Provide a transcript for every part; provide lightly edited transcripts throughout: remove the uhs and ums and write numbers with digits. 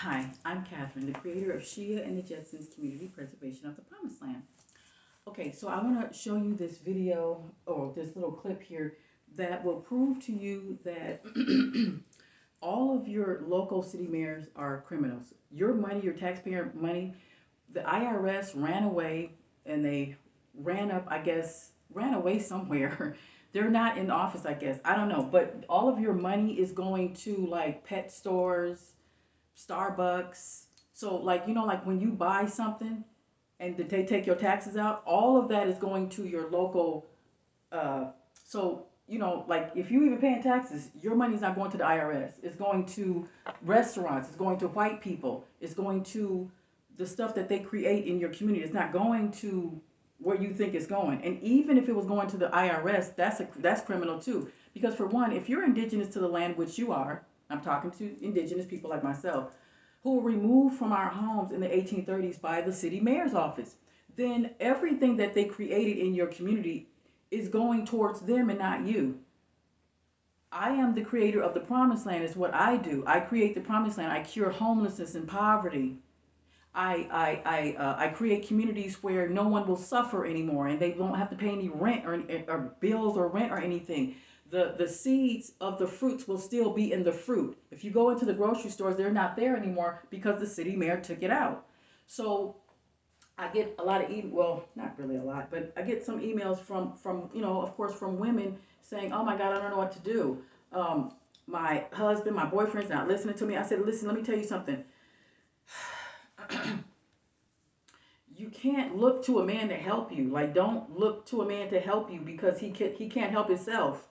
Hi, I'm Catherine, the creator of Shia and the Jetsons Community Preservation of the Promised Land. Okay, so I want to show you this video or this little clip here that will prove to you that all of your local city mayors are criminals. Your money, your taxpayer money, the IRS ran away and they ran up, I guess, ran away somewhere. They're not in the office, I guess. I don't know. But all of your money is going to like pet stores, Starbucks. So like like when you buy something and they take your taxes out, all of that is going to your local. Uh, so like if you even paying taxes, your money's not going to the IRS. It's going to restaurants. It's going to white people. It's going to the stuff that they create in your community. It's not going to where you think it's going. And even if it was going to the IRS, that's criminal too. Because for one, if you're indigenous to the land, which you are, I'm talking to indigenous people like myself, who were removed from our homes in the 1830s by the city mayor's office, then everything that they created in your community is going towards them and not you. I am the creator of the promised land, is what I do. I create the promised land. I cure homelessness and poverty. I create communities where no one will suffer anymore and they won't have to pay any rent or bills or rent or anything. The seeds of the fruits will still be in the fruit. If you go into the grocery stores, they're not there anymore because the city mayor took it out. So I get a lot of well, not really a lot, but I get some emails from of course, from women saying, "Oh my God, I don't know what to do. My husband, my boyfriend's not listening to me." I said, "Listen, let me tell you something. You can't look to a man to help you. Like, don't look to a man to help you because he can't help himself.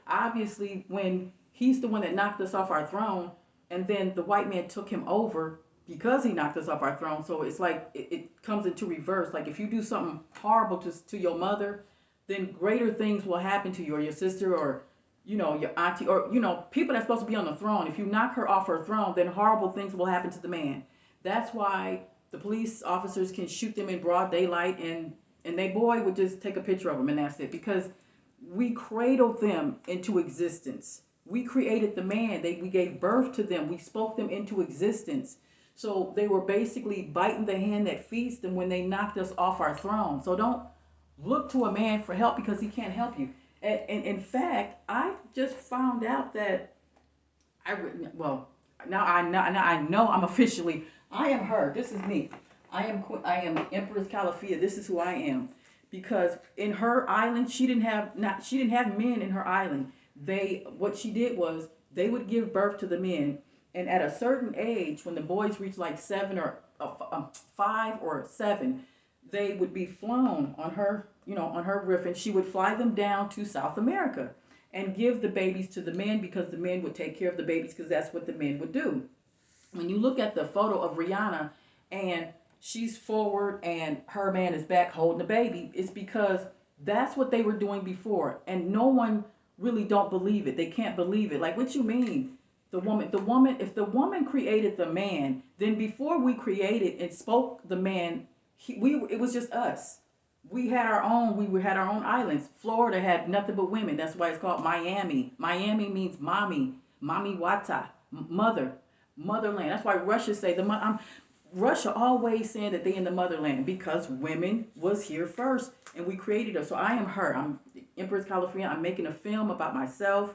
Obviously, when he's the one that knocked us off our throne, and then the white man took him over because he knocked us off our throne. So it's like it comes into reverse. Like if you do something horrible to your mother, then greater things will happen to you or your sister or your auntie or people that's supposed to be on the throne. If you knock her off her throne, then horrible things will happen to the man. That's why the police officers can shoot them in broad daylight and they boy would just take a picture of them and that's it, because we cradled them into existence. We created the man. We gave birth to them. We spoke them into existence. So they were basically biting the hand that feeds them when they knocked us off our throne. So don't look to a man for help because he can't help you. And in fact, I just found out that well, now I know I'm officially, I am her. This is me. I am Empress Calafia. This is who I am. Because in her island, she didn't have men in her island. What she did was they would give birth to the men, and at a certain age, when the boys reached like 5 or 7, they would be flown on her, on her roof, and she would fly them down to South America and give the babies to the men because the men would take care of the babies because that's what the men would do. When you look at the photo of Rihanna and she's forward and her man is back holding the baby, it's because that's what they were doing before. And no one really don't believe it. They can't believe it. Like, what you mean? If the woman created the man, then before we created and spoke the man, it was just us. We had our own islands. Florida had nothing but women. That's why it's called Miami. Miami means mommy, mommy wata, mother, motherland. That's why Russia say Russia always saying that they in the motherland because women was here first and we created her. So I am her. I'm Empress California. I'm making a film about myself.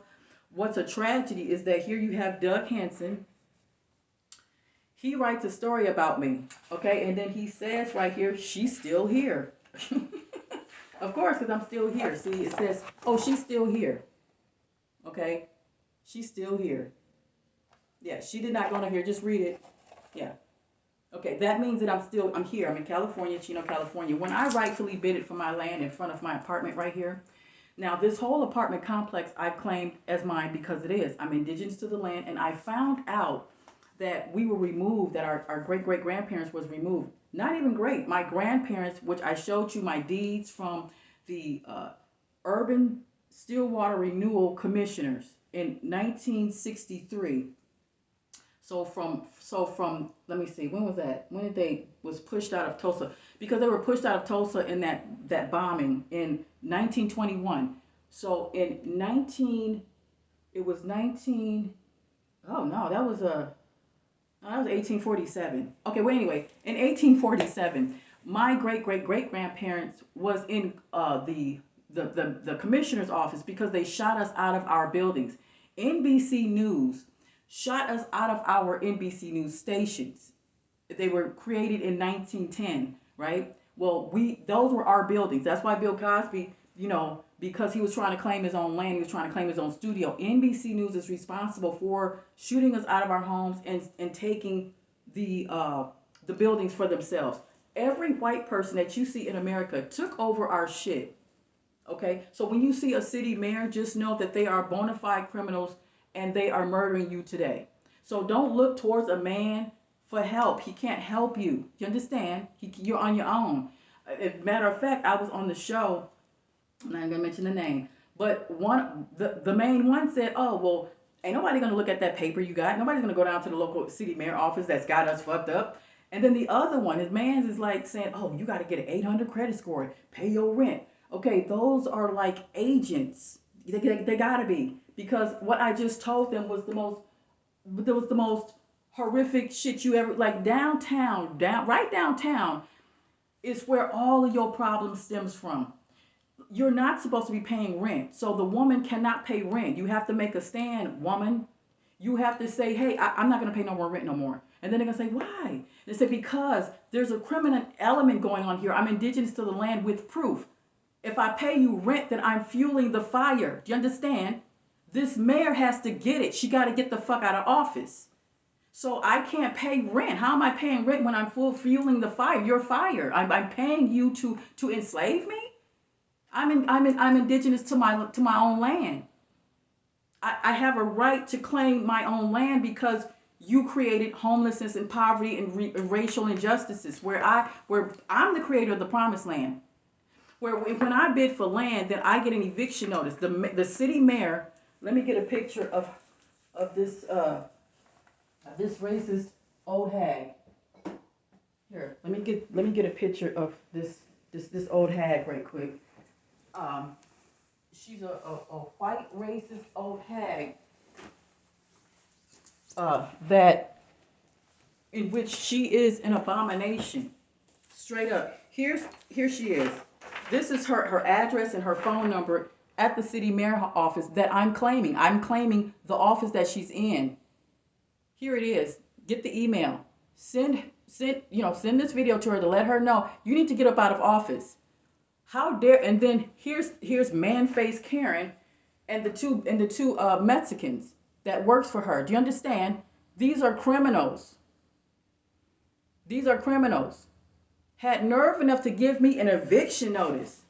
What's a tragedy is that here you have Doug Hansen. He writes a story about me, okay, and then he says right here, she's still here. Of course, because I'm still here. See, it says, oh, she's still here. Okay, she's still here. Yeah, she did not go on here. Just read it. Yeah. Okay, that means that I'm here. I'm in California, Chino, California. When I rightfully bid it for my land in front of my apartment right here, now this whole apartment complex I've claimed as mine because it is. I'm indigenous to the land, and I found out that we were removed, that our great-great-grandparents was removed. Not even great. My grandparents, which I showed you my deeds from the Urban Stillwater Renewal Commissioners in 1963. So from let me see, when was that? When did they was pushed out of Tulsa? Because they were pushed out of Tulsa in that bombing in 1921. So in 19 it was 19 oh no, that was a That was 1847. Okay, well, anyway, in 1847, my great grandparents was in the commissioner's office because they shot us out of our buildings. NBC News shot us out of our NBC News stations. They were created in 1910, right? Well, those were our buildings. That's why Bill Cosby, because he was trying to claim his own land, he was trying to claim his own studio. NBC News is responsible for shooting us out of our homes and taking the buildings for themselves. Every white person that you see in America took over our shit. Okay, so when you see a city mayor, just know that they are bona fide criminals and they are murdering you today. So don't look towards a man for help. He can't help you. You understand? You're on your own. As a matter of fact, I was on the show. I'm not gonna mention the name, but the main one said, "Oh well, ain't nobody gonna look at that paper you got. Nobody's gonna go down to the local city mayor office that's got us fucked up." And then the other one, his man's is like saying, "Oh, you got to get an 800 credit score, pay your rent." Okay, those are like agents. They gotta be, because what I just told them was the most horrific shit you ever, like downtown, right downtown is where all of your problems stems from. You're not supposed to be paying rent. So the woman cannot pay rent. You have to make a stand, woman. You have to say, hey, I'm not going to pay no more rent no more. And then they're going to say, why? They say, because there's a criminal element going on here. I'm indigenous to the land with proof. If I pay you rent, then I'm fueling the fire. Do you understand? This mayor has to get it. She got to get the fuck out of office. So I can't pay rent. How am I paying rent when I'm fueling the fire? You're fire. I'm paying you to enslave me? I'm indigenous to my own land. I have a right to claim my own land because you created homelessness and poverty and racial injustices where I'm the creator of the promised land. Where when I bid for land, then I get an eviction notice. The city mayor. Let me get a picture of this racist old hag. Here, let me get a picture of this old hag right quick. She's a white racist old hag that in which she is an abomination. Straight up. Here she is. This is her address and her phone number at the city mayor office that I'm claiming. I'm claiming the office that she's in. Here it is. Get the email. Send this video to her to let her know you need to get up out of office. How dare? And then here's man-face Karen and the two Mexicans that works for her. Do you understand? These are criminals. These are criminals. Had nerve enough to give me an eviction notice.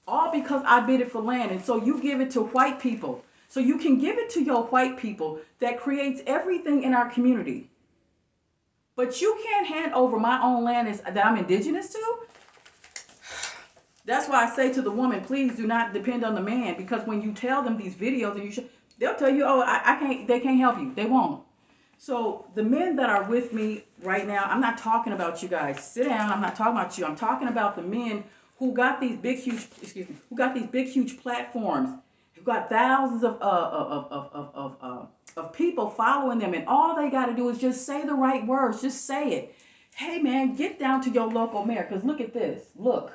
All because I bid it for land. And so you give it to white people. So you can give it to your white people that creates everything in our community. But you can't hand over my own land that I'm indigenous to. That's why I say to the woman, please do not depend on the man, because when you tell them these videos, and they'll tell you, oh, I can't. They can't help you. They won't. So the men that are with me right now, I'm not talking about you guys. Sit down. I'm not talking about you. I'm talking about the men who got these big, huge platforms, who got thousands of people following them, and all they got to do is just say the right words. Just say it. Hey, man, get down to your local mayor, because look at this. Look.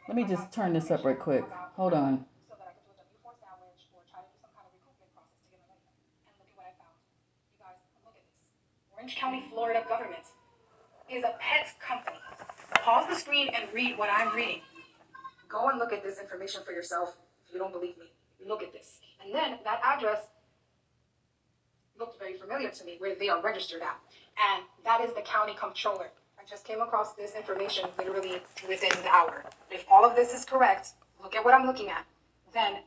Let me just turn this up right quick. Hold on. Orange County, Florida government is a pet company. Pause the screen and read what I'm reading. Go and look at this information for yourself if you don't believe me. Look at this. And then that address looked very familiar to me, where they are registered at. And that is the county comptroller. I just came across this information literally within the hour. If all of this is correct, look at what I'm looking at. Then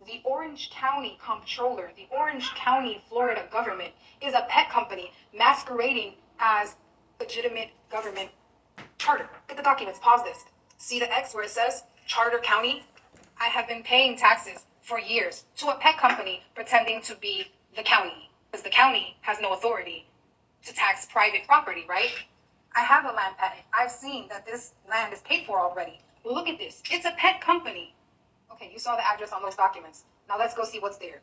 the Orange County comptroller, the Orange County, Florida government is a pet company masquerading as legitimate government charter. Get the documents. Pause this. See the X where it says Charter County? I have been paying taxes for years to a pet company pretending to be the county, because the county has no authority to tax private property, right? I have a land patent. I've seen that this land is paid for already. Look at this. It's a pet company. Okay, you saw the address on those documents. Now let's go see what's there.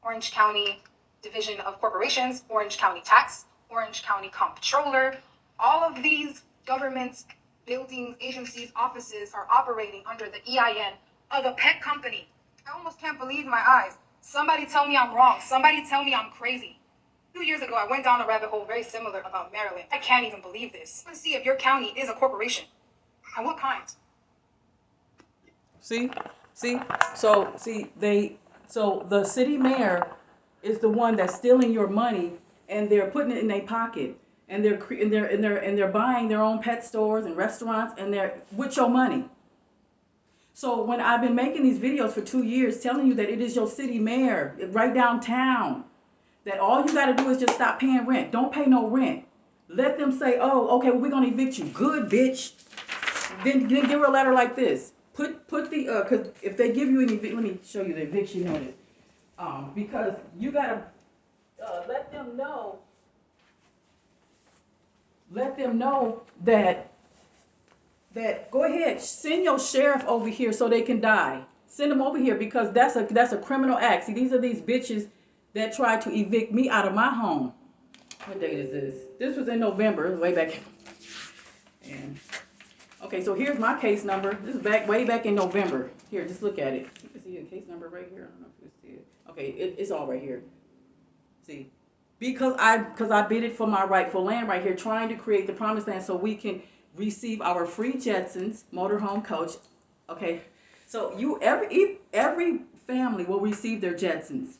Orange County Division of Corporations, Orange County Tax, Orange County Comptroller. All of these government buildings, agencies, offices are operating under the EIN of a pet company. I almost can't believe my eyes. Somebody tell me I'm wrong. Somebody tell me I'm crazy. 2 years ago, I went down a rabbit hole very similar about Maryland. I can't even believe this. I want to see if your county is a corporation. And what kind? See, so the city mayor is the one that's stealing your money, and they're putting it in their pocket, and they're buying their own pet stores and restaurants, and they're with your money. So when I've been making these videos for 2 years, telling you that it is your city mayor right downtown, that all you got to do is just stop paying rent. Don't pay no rent. Let them say, oh, okay, well, we're gonna evict you. Good, bitch. Then give her a letter like this. Put the because if they give you an let me show you the eviction notice. Because you gotta let them know that go ahead, send your sheriff over here so they can die. Send them over here because that's a criminal act. See, these are these bitches that tried to evict me out of my home. What date is this? This was in November, way back. And okay, so here's my case number. This is way back in November. Here, just look at it. You can see a case number right here. I don't know if you see it. Okay, it's all right here. See, because I bid it for my rightful land right here, trying to create the promised land so we can receive our free Jetsons motorhome coach. Okay, so every family will receive their Jetsons.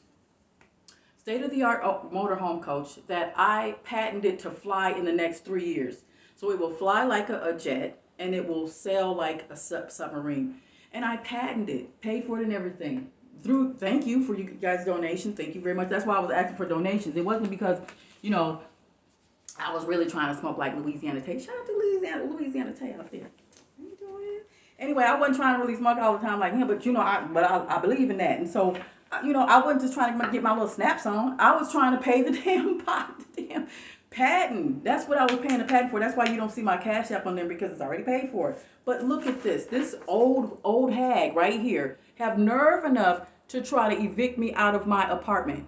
State-of-the-art motorhome coach that I patented to fly in the next 3 years. So it will fly like a jet, and it will sail like a submarine. And I patented, paid for it and everything. Thank you for you guys' donations. Thank you very much. That's why I was asking for donations. It wasn't because, I was really trying to smoke like Louisiana Tay. Shout out to Louisiana Tay out there. How you doing? Anyway, I wasn't trying to really smoke all the time like him, but I believe in that. And so, I wasn't just trying to get my little snaps on. I was trying to pay the damn patent. That's what I was paying the patent for. That's why you don't see my Cash App on there, because it's already paid for. But look at this. This old hag right here have nerve enough to try to evict me out of my apartment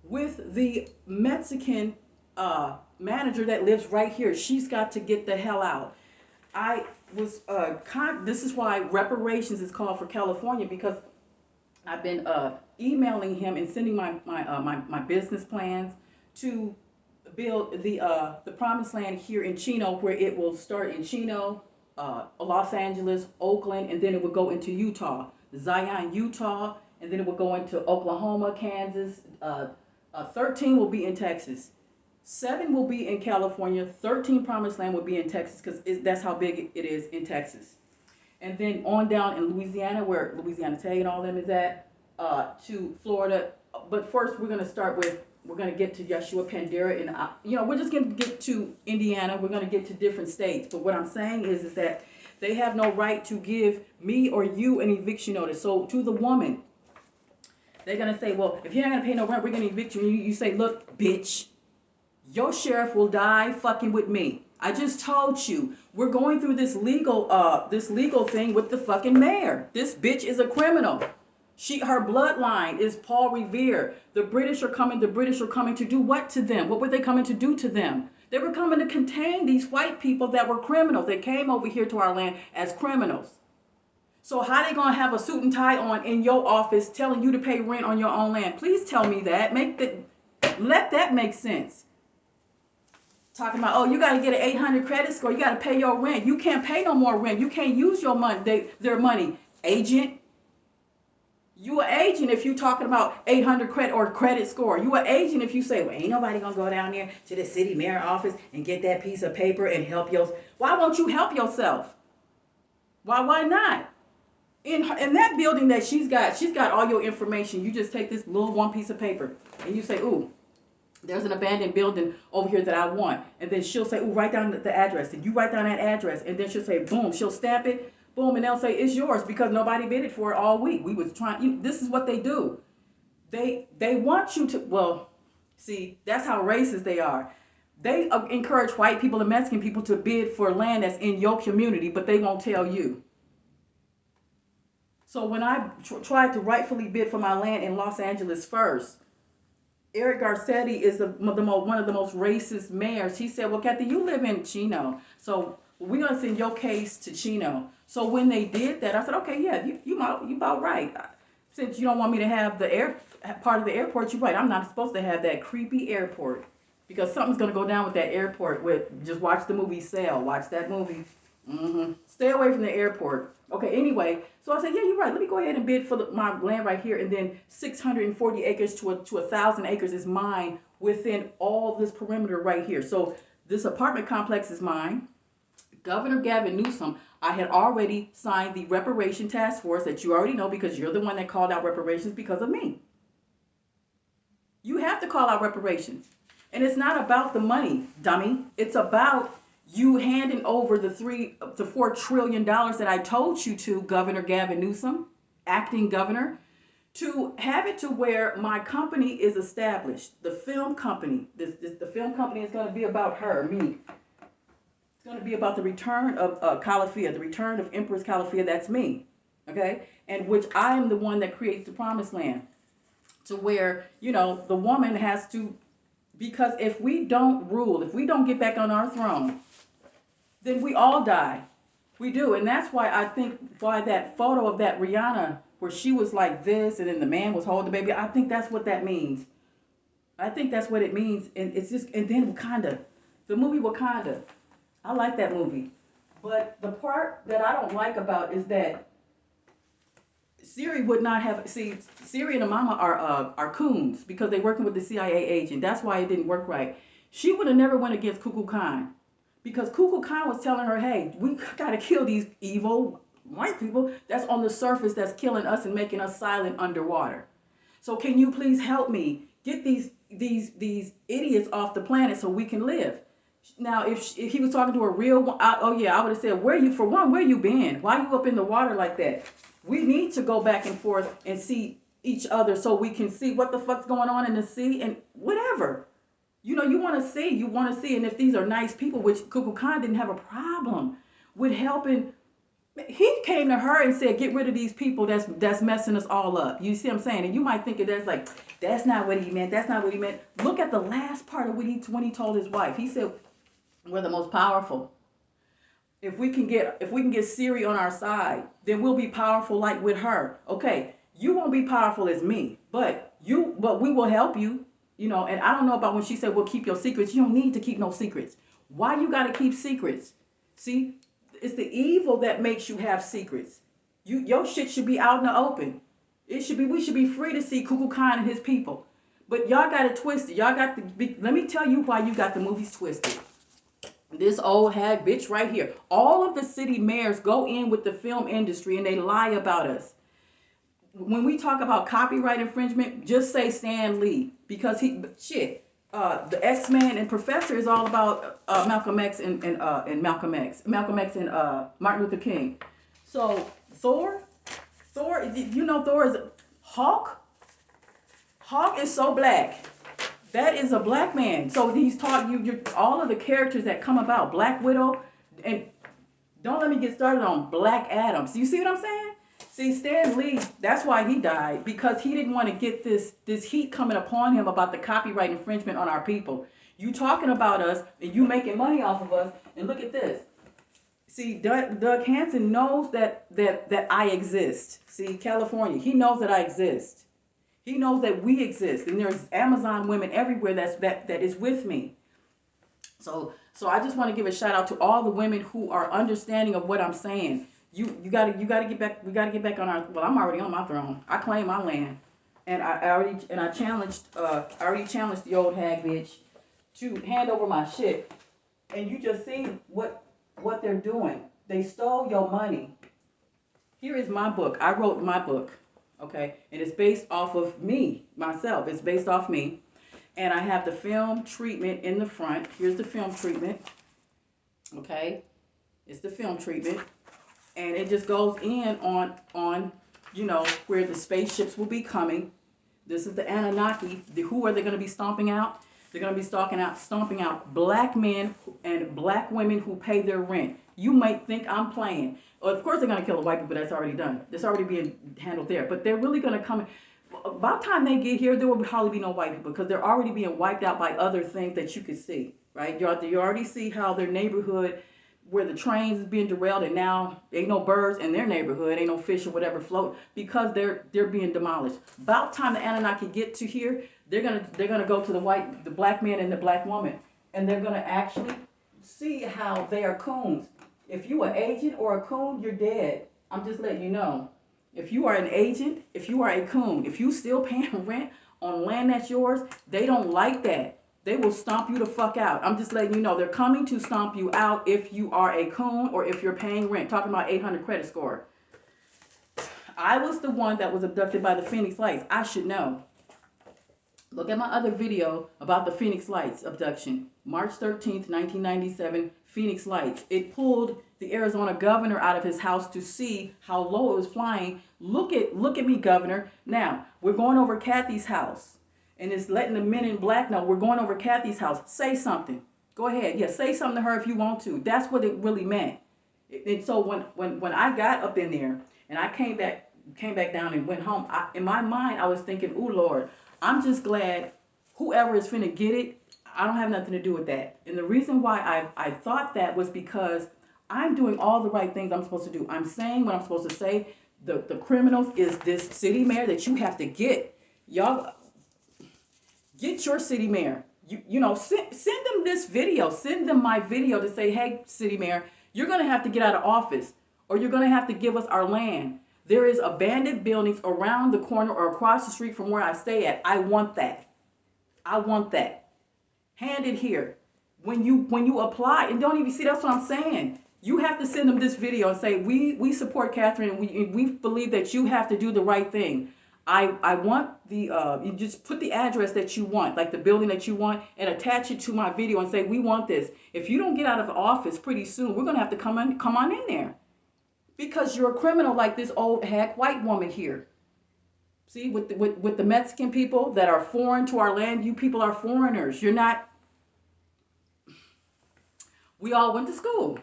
with the Mexican manager that lives right here. She's got to get the hell out. This is why reparations is called for California, because I've been emailing him and sending my business plans to build the promised land here in Chino, where it will start in Chino, Los Angeles, Oakland, and then it will go into Utah, Zion, Utah, and then it will go into Oklahoma, Kansas. 13 will be in Texas. 7 will be in California. 13 promised land will be in Texas, because that's how big it is in Texas. And then on down in Louisiana, where Louisiana Tay and all them is at, to Florida. But first, we're going to get to Yeshua Pandera, and we're just going to get to Indiana. We're going to get to different states. But what I'm saying is that they have no right to give me or you an eviction notice. So to the woman, they're going to say, well, if you're not going to pay no rent, we're going to evict you. And you say, look, bitch, your sheriff will die fucking with me. I just told you, we're going through this legal thing with the fucking mayor. This bitch is a criminal. Her bloodline is Paul Revere. The British are coming to do what to them? What were they coming to do to them? They were coming to contain these white people that were criminals. They came over here to our land as criminals. So how they gonna have a suit and tie on in your office telling you to pay rent on your own land? Please tell me that. Let that make sense. Talking about, oh, you got to get an 800 credit score. You got to pay your rent. You can't pay no more rent. You can't use your money, their money. Agent. You an agent if you talking about 800 credit score. You an agent if you say, well, ain't nobody going to go down there to the city mayor office and get that piece of paper and help yourself. Why won't you help yourself? Why not? In that building that she's got all your information. You just take this little one piece of paper and you say, ooh, there's an abandoned building over here that I want. And then she'll say, ooh, write down the address. And you write down that address. And then she'll say, boom, she'll stamp it, boom, and they'll say, it's yours, because nobody bid it for it all week. We was trying, this is what they do. They want you to, well, see, that's how racist they are. They encourage white people and Mexican people to bid for land that's in your community, but they won't tell you. So when I tried to rightfully bid for my land in Los Angeles first, Eric Garcetti is one of the most racist mayors. He said, well, Kathy, you live in Chino, so we're going to send your case to Chino. So when they did that, I said, okay, yeah, you about right. Since you don't want me to have the part of the airport, you're right. I'm not supposed to have that creepy airport because something's going to go down with that airport. Just watch the movie Sail. Watch that movie. Stay away from the airport. Okay, anyway, so I said, yeah, you're right. Let me go ahead and bid for my land right here. And then 640 acres to 1,000 acres is mine within all this perimeter right here. So this apartment complex is mine. Governor Gavin Newsom, I had already signed the reparation task force that you already know because you're the one that called out reparations because of me. You have to call out reparations. And it's not about the money, dummy. It's about you handing over the $3 to $4 trillion that I told you to, Governor Gavin Newsom, acting governor, to have it to where my company is established. The film company, the film company is going to be about her, me. It's going to be about the return of Calafia, the return of Empress Calafia. That's me, okay? And which I am the one that creates the promised land, to where the woman has to. Because if we don't rule, if we don't get back on our throne, then we all die. We do. And that's why I think why that photo of that Rihanna where she was like this and then the man was holding the baby, I think that's what that means. I think that's what it means. And it's just, and then Wakanda, the movie Wakanda. I like that movie. But the part that I don't like about is that Siri would not have, see, Siri and her mama are coons because they're working with the CIA agent. That's why it didn't work right. She would have never went against Kukulkan Khan because Kukulkan Khan was telling her, hey, we got to kill these evil white people that's on the surface that's killing us and making us silent underwater. So can you please help me get these idiots off the planet so we can live? Now, if he was talking to a real one, I would have said, where you been? Why you up in the water like that? We need to go back and forth and see each other so we can see what the fuck's going on in the sea and whatever. You want to see. And if these are nice people, which Kukulkan Khan didn't have a problem with helping. He came to her and said, get rid of these people that's messing us all up. You see what I'm saying? And you might think that's like, that's not what he meant. That's not what he meant. Look at the last part of when he told his wife. He said, we're the most powerful. If we can get Siri on our side, then we'll be powerful like with her. Okay, you won't be powerful as me, but we will help you. And I don't know about when she said, we'll keep your secrets. You don't need to keep no secrets. Why you got to keep secrets? See, it's the evil that makes you have secrets. Your shit should be out in the open. We should be free to see Kukulkan Khan and his people. But y'all got it twisted. Let me tell you why you got the movies twisted. This old hag bitch right here. All of the city mayors go in with the film industry and they lie about us. When we talk about copyright infringement, just say Stan Lee because the X-Men and Professor is all about Malcolm X and Malcolm X and Martin Luther King. So Thor, Thor is Hulk. Hulk is so black. That is a black man. So he's taught you all of the characters that come about. Black Widow, and don't let me get started on Black Adam. So you see what I'm saying? See, Stan Lee, that's why he died, because he didn't want to get this heat coming upon him about the copyright infringement on our people. You talking about us, and you making money off of us, and look at this. See, Doug Hansen knows that I exist. See, California, he knows that I exist. He knows that we exist, and there's Amazon women everywhere that is with me. So I just want to give a shout out to all the women who are understanding of what I'm saying. You gotta get back. We gotta get back on our. Well, I'm already on my throne. I claim my land, and I already challenged the old hag bitch to hand over my shit. And you just see what they're doing. They stole your money. Here is my book. I wrote my book. Okay, and it's based off of myself. It's based off me, and I have the film treatment in the front. Here's the film treatment. Okay, it's the film treatment, and it just goes in on where the spaceships will be coming. This is the Anunnaki. Who are they going to be stomping out? They're going to be stomping out black men and black women who pay their rent. You might think I'm playing. Well, of course they're going to kill the white people. That's already done. That's already being handled there. But they're really going to come. About the time they get here, there will hardly be no white people because they're already being wiped out by other things that you can see, right? You already see how their neighborhood, where the trains is being derailed, and now ain't no birds in their neighborhood, ain't no fish or whatever float because they're being demolished. About time the Anunnaki get to here, they're gonna go to the black man and the black woman, and they're gonna actually see how they are coons. If you are agent or a coon, you're dead. I'm just letting you know. If you are an agent, if you are a coon, if you still paying rent on land that's yours, they don't like that. They will stomp you the fuck out. I'm just letting you know. They're coming to stomp you out if you are a coon or if you're paying rent. Talking about 800 credit score. I was the one that was abducted by the Phoenix Lights. I should know. Look at my other video about the Phoenix Lights abduction. March 13th, 1997, Phoenix Lights. It pulled the Arizona governor out of his house to see how low it was flying. Look at me, governor. Now, we're going over Kathy's house. And it's letting the men in black know we're going over Kathy's house. Say something. Go ahead. Yeah, say something to her if you want to. That's what it really meant. And so when I got up in there and I came back down and went home, in my mind, I was thinking, ooh, Lord, I'm just glad whoever is finna get it, I don't have nothing to do with that. And the reason why I thought that was because I'm doing all the right things I'm supposed to do. I'm saying what I'm supposed to say. The criminals is this city mayor that you have to get. Y'all, get your city mayor. You know, send them this video. Send them my video to say, hey, city mayor, you're going to have to get out of office or you're going to have to give us our land. There is abandoned buildings around the corner or across the street from where I stay at. I want that. I want that. Hand it here. When you apply, and don't even see, that's what I'm saying. You have to send them this video and say, we support Catherine and we believe that you have to do the right thing. I want you just put the address that you want, like the building that you want, and attach it to my video and say, we want this. If you don't get out of office pretty soon, we're going to have to come on in there. Because you're a criminal like this old hack white woman here. See, with the Mexican people that are foreign to our land, you people are foreigners. You're not. We all went to school.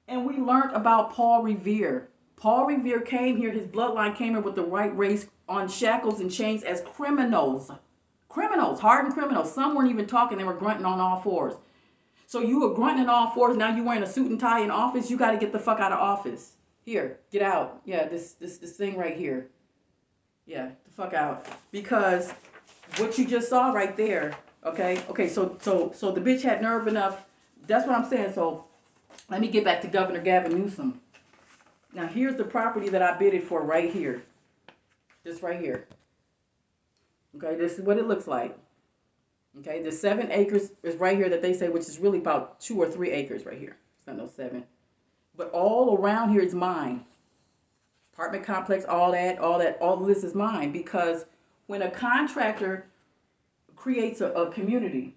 And we learned about Paul Revere. Paul Revere came here, his bloodline came here with the white race on shackles and chains as criminals. Criminals, hardened criminals. Some weren't even talking, they were grunting on all fours. So you were grunting on all fours, now you're wearing a suit and tie in office, you got to get the fuck out of office. Here, get out. Yeah, this thing right here. Yeah, the fuck out. Because what you just saw right there, okay, so the bitch had nerve enough, that's what I'm saying. So let me get back to Governor Gavin Newsom. Now here's the property that I bidded for right here. This right here. Okay, this is what it looks like. Okay, the 7 acres is right here that they say, which is really about 2 or 3 acres right here. It's not no 7. But all around here is mine. Apartment complex, all this is mine. Because when a contractor creates a community,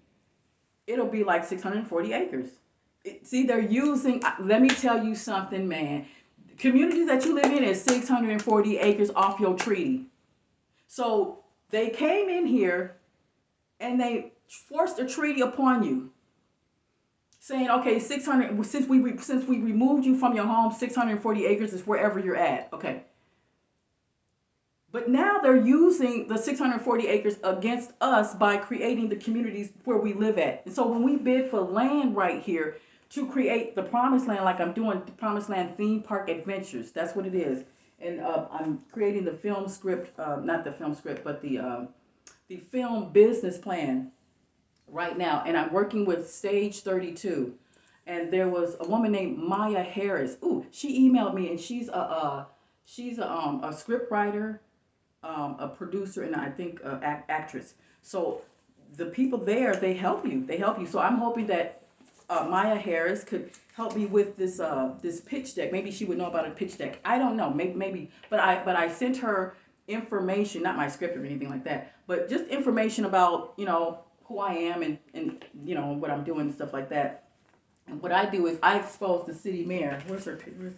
it'll be like 640 acres. See, they're using, let me tell you something, man. Communities that you live in is 640 acres off your treaty. So they came in here and they forced a treaty upon you, saying, okay, 600, since we removed you from your home, 640 acres is wherever you're at. Okay. But now they're using the 640 acres against us by creating the communities where we live at. And so when we bid for land right here to create the Promised Land, like I'm doing the Promised Land Theme Park Adventures, that's what it is. And I'm creating the film script, not the film script, but the film business plan right now. And I'm working with Stage 32. And there was a woman named Maya Harris. Ooh, she emailed me, and she's a script writer, a producer, and I think actress. So the people there, they help you. So I'm hoping that Maya Harris could help me with this this pitch deck. Maybe she would know about a pitch deck. I don't know. Maybe. But I sent her information, not my script or anything like that, but just information about, you know, who I am and you know what I'm doing and stuff like that. And what I do is I expose the city mayor. Where's the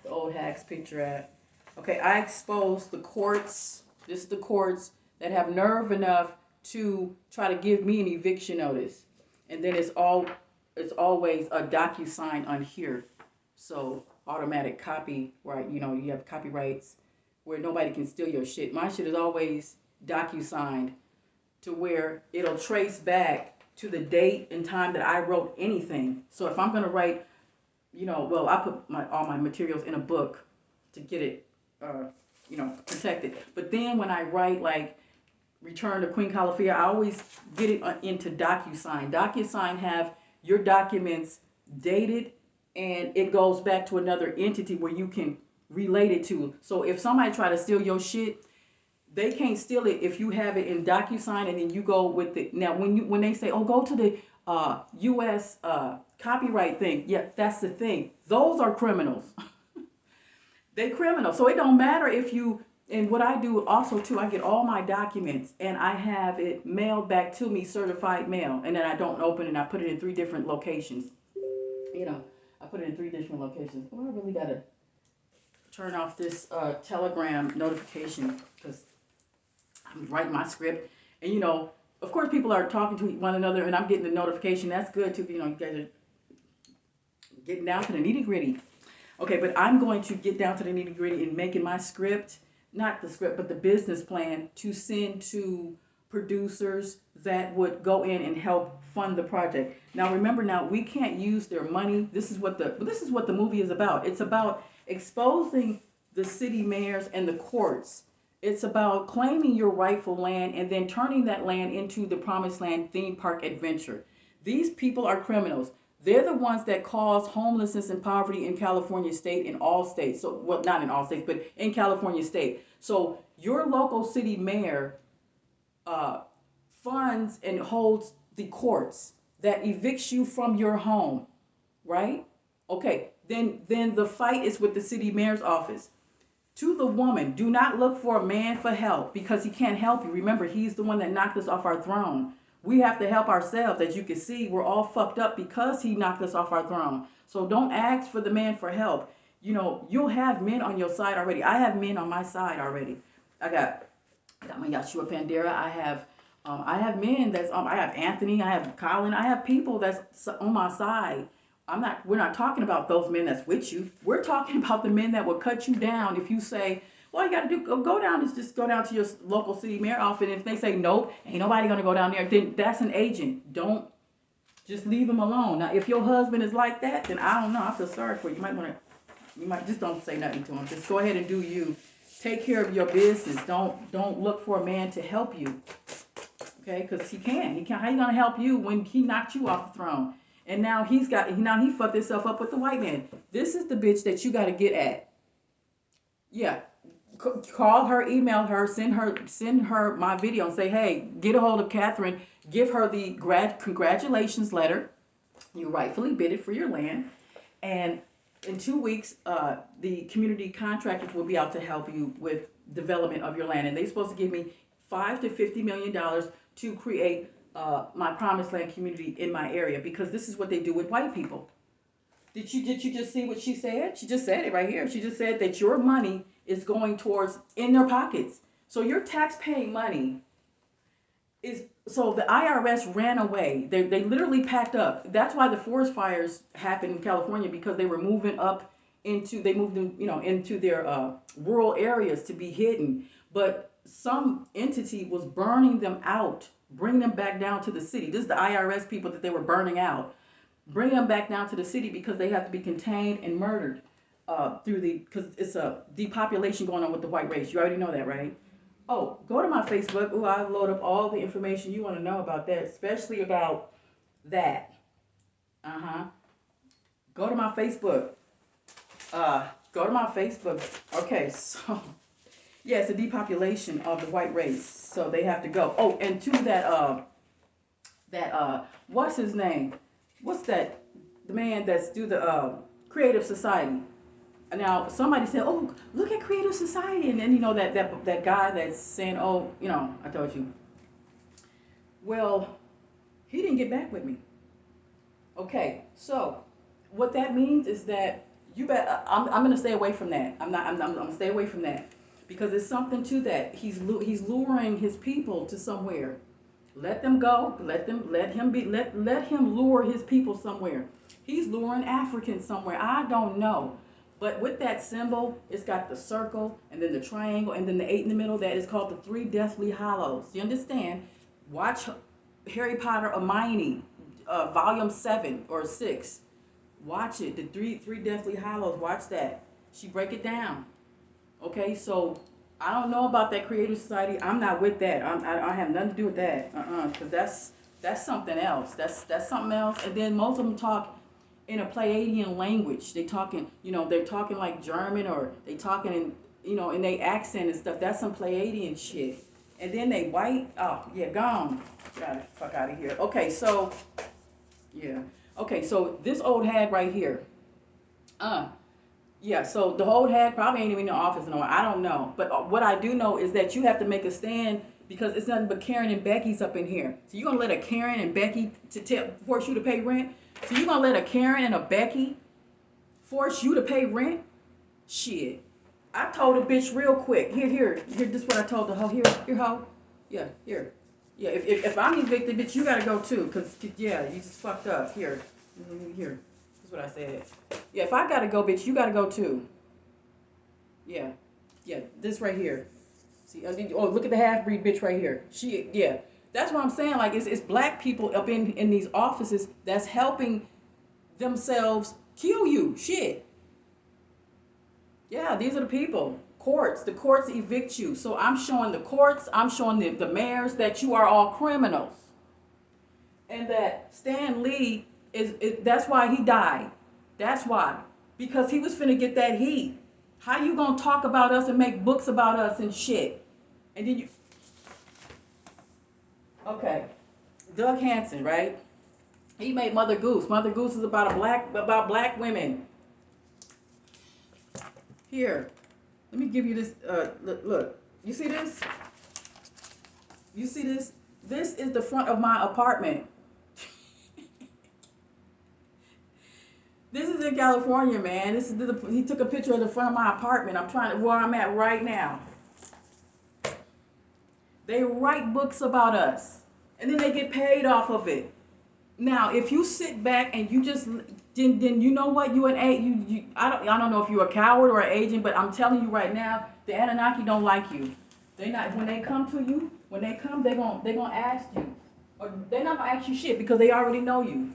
old hack's picture at? Okay, I expose the courts. This is the courts that have nerve enough to try to give me an eviction notice. And then it's always a DocuSign on here. So automatic copyright, you have copyrights where nobody can steal your shit. My shit is always docu-signed to where it'll trace back to the date and time that I wrote anything. So if I'm gonna write, well, I put all my materials in a book to get it, protected. But then when I write like Return to Queen Calafia, I always get it into DocuSign. DocuSign have your documents dated, and it goes back to another entity where you can relate it to. So if somebody try to steal your shit, they can't steal it if you have it in DocuSign and then you go with it. Now, when they say, oh, go to the U.S. Copyright thing, yeah, that's the thing. Those are criminals. They criminals. So it don't matter if you. And what I do also too, I get all my documents and I have it mailed back to me, certified mail, and then I don't open it. And I put it in 3 different locations. I put it in 3 different locations. Oh, I really gotta turn off this Telegram notification because I'm writing my script, and of course, people are talking to one another, and I'm getting the notification. That's good too. You guys are getting down to the nitty gritty. Okay, but I'm going to get down to the nitty gritty in making my script, not the script, but the business plan to send to producers that would go in and help fund the project. Now, remember, we can't use their money. This is what the movie is about. It's about exposing the city mayors and the courts. It's about claiming your rightful land and then turning that land into the promised land theme park adventure. These people are criminals. They're the ones that cause homelessness and poverty in California state, in all states. So, well, not in all states, but in California state. So your local city mayor funds and holds the courts that evicts you from your home, right? Okay, then the fight is with the city mayor's office. To the woman, do not look for a man for help because he can't help you. Remember, he's the one that knocked us off our throne. We have to help ourselves. As you can see, we're all fucked up because he knocked us off our throne. So don't ask for the man for help. You'll have men on your side already. I have men on my side already. I got my Yeshua Pandera. I have men that's I have Anthony. I have Colin. I have people that's on my side. We're not talking about those men that's with you. We're talking about the men that will cut you down if you say, well, you got to do, go down, just go down to your local city mayor office. And if they say, nope, ain't nobody going to go down there, then that's an agent. Don't, just leave them alone. Now, if your husband is like that, then I don't know. I feel sorry for you. You might just don't say nothing to him. Just go ahead and do you. Take care of your business. Don't look for a man to help you. Okay? Because he can't. How you going to help you when he knocked you off the throne? And now he fucked himself up with the white man. This is the bitch that you got to get at. Yeah. Call her, email her, send her my video and say, hey, get a hold of Catherine. Give her the congratulations letter. You rightfully bid it for your land. And in 2 weeks, the community contractors will be out to help you with development of your land. And they're supposed to give me $5 to $50 million to create my promised land community in my area, because this is what they do with white people. Did you just see what she said? She just said it right here. She just said that your money is going towards in their pockets. So your tax-paying money is, so the IRS ran away. They literally packed up. That's why the forest fires happened in California, because they were moving up they moved them, into their rural areas to be hidden. But some entity was burning them out, bring them back down to the city. This is the IRS people that they were burning out. Bring them back down to the city because they have to be contained and murdered because it's a depopulation going on with the white race. You already know that, right? Oh, go to my Facebook. Ooh, I load up all the information you want to know about that, especially about that. Go to my Facebook. Go to my Facebook. Okay, so yeah, it's a depopulation of the white race, so they have to go. Oh, and to that what's his name? What's that? The man that's do the Creative Society. Now somebody said, "Oh, look at Creative Society," and then that guy that's saying, "Oh, I told you." Well, he didn't get back with me. Okay, so what that means is that I'm gonna stay away from that. I'm gonna stay away from that because there's something to that. He's luring his people to somewhere. Let them go. Let him lure his people somewhere. He's luring Africans somewhere. I don't know. But with that symbol, it's got the circle and then the triangle and then the 8 in the middle. That is called the 3 Deathly Hallows. You understand? Watch Harry Potter Hermione, volume 7 or 6. Watch it. The three Deathly Hallows. Watch that. She break it down. Okay, so I don't know about that creative society. I'm not with that. I have nothing to do with that. Because that's something else. That's something else. And then most of them talk in a Pleiadian language. They're talking like German, or they talking in their accent and stuff. That's some Pleiadian shit. And then they white. Oh yeah, gone. Got it. Fuck out of here. Okay, so yeah. Okay, so this old hag right here. Yeah, so the old hag probably ain't even in the office no more. I don't know. But what I do know is that you have to make a stand, because it's nothing but Karen and Becky's up in here. So you're going to let a Karen and Becky force you to pay rent? So you're going to let a Karen and a Becky force you to pay rent? Shit. I told a bitch real quick. Here, this is what I told the hoe. Here, hoe. Yeah, here. Yeah, if I'm evicted, bitch, you got to go too. Because, yeah, you just fucked up. Here. That's what I said. Yeah, if I gotta go, bitch, you gotta go too. Yeah, this right here. See, oh, look at the half-breed bitch right here. Yeah, that's what I'm saying. Like, it's black people up in these offices that's helping themselves kill you. Shit. Yeah, these are the people. The courts evict you. So I'm showing the courts, I'm showing the mayors that you are all criminals. And that Stan Lee that's why he died. That's why. Because he was finna get that heat. How you gonna talk about us and make books about us and shit? And then you... Okay. Doug Hansen, right? He made Mother Goose. Mother Goose is about black women. Here. Let me give you this. Look. You see this? You see this? This is the front of my apartment. This is in California, man. He took a picture of the front of my apartment. Where I'm at right now. They write books about us, and then they get paid off of it. Now, if you sit back and you just, then you know what? I don't know if you're a coward or an agent, but I'm telling you right now, the Anunnaki don't like you. When they come, they're gonna ask you, or they're not gonna ask you shit because they already know you.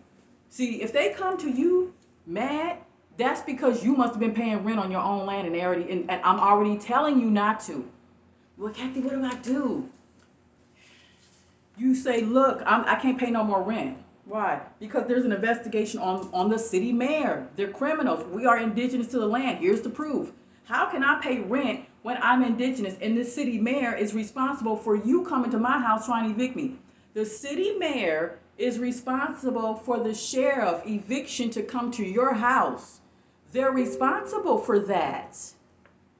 See, if they come to you mad, that's because you must have been paying rent on your own land, and I'm already telling you not to. Well, Kathy, what do I do? You say, look, I can't pay no more rent. Why? Because there's an investigation on the city mayor. They're criminals. We are indigenous to the land. Here's the proof. How can I pay rent when I'm indigenous and the city mayor is responsible for you coming to my house trying to evict me? The city mayor is responsible for the sheriff eviction to come to your house. They're responsible for that.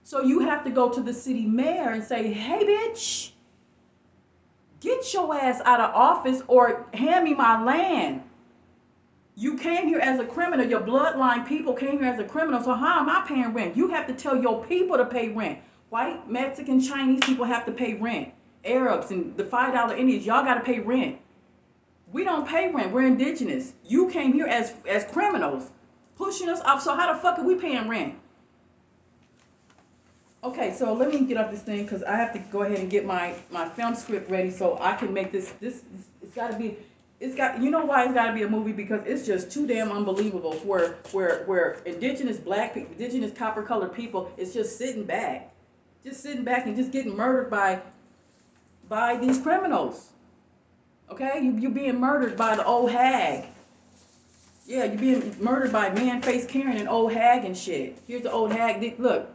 So you have to go to the city mayor and say, hey, bitch, get your ass out of office or hand me my land. You came here as a criminal. Your bloodline people came here as a criminal. So how am I paying rent? You have to tell your people to pay rent. White, Mexican, Chinese people have to pay rent. Arabs and the $5 Indians, y'all got to pay rent. We don't pay rent. We're indigenous. You came here as criminals, pushing us up. So how the fuck are we paying rent? Okay, so let me get up this thing because I have to go ahead and get my film script ready so I can make this. You know why it's got to be a movie? Because it's just too damn unbelievable where indigenous black people, indigenous copper colored people is just sitting back and just getting murdered by these criminals. Okay, you're being murdered by the old hag. Yeah, you're being murdered by man-faced Karen and old hag and shit. Here's the old hag. Look,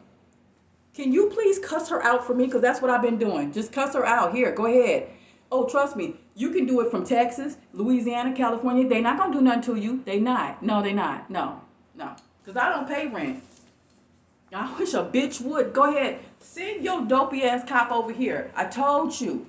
can you please cuss her out for me? Because that's what I've been doing. Just cuss her out. Here, go ahead. Oh, trust me. You can do it from Texas, Louisiana, California. They not going to do nothing to you. They not. No, they not. No. Because I don't pay rent. I wish a bitch would. Go ahead. Send your dopey ass cop over here. I told you.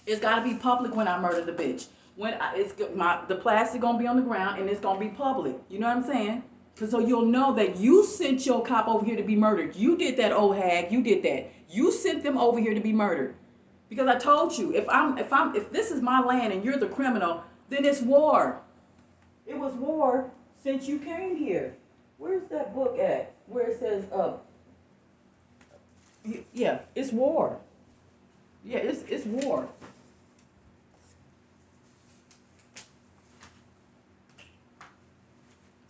It's got to be public when I murder the bitch. The plastic going to be on the ground and it's going to be public. You know what I'm saying? So you'll know that you sent your cop over here to be murdered. You did that, old hag. You did that. You sent them over here to be murdered. Because I told you, if this is my land and you're the criminal, then it's war. It was war since you came here. Where's that book at? Where it says, yeah, it's war. Yeah, it's war.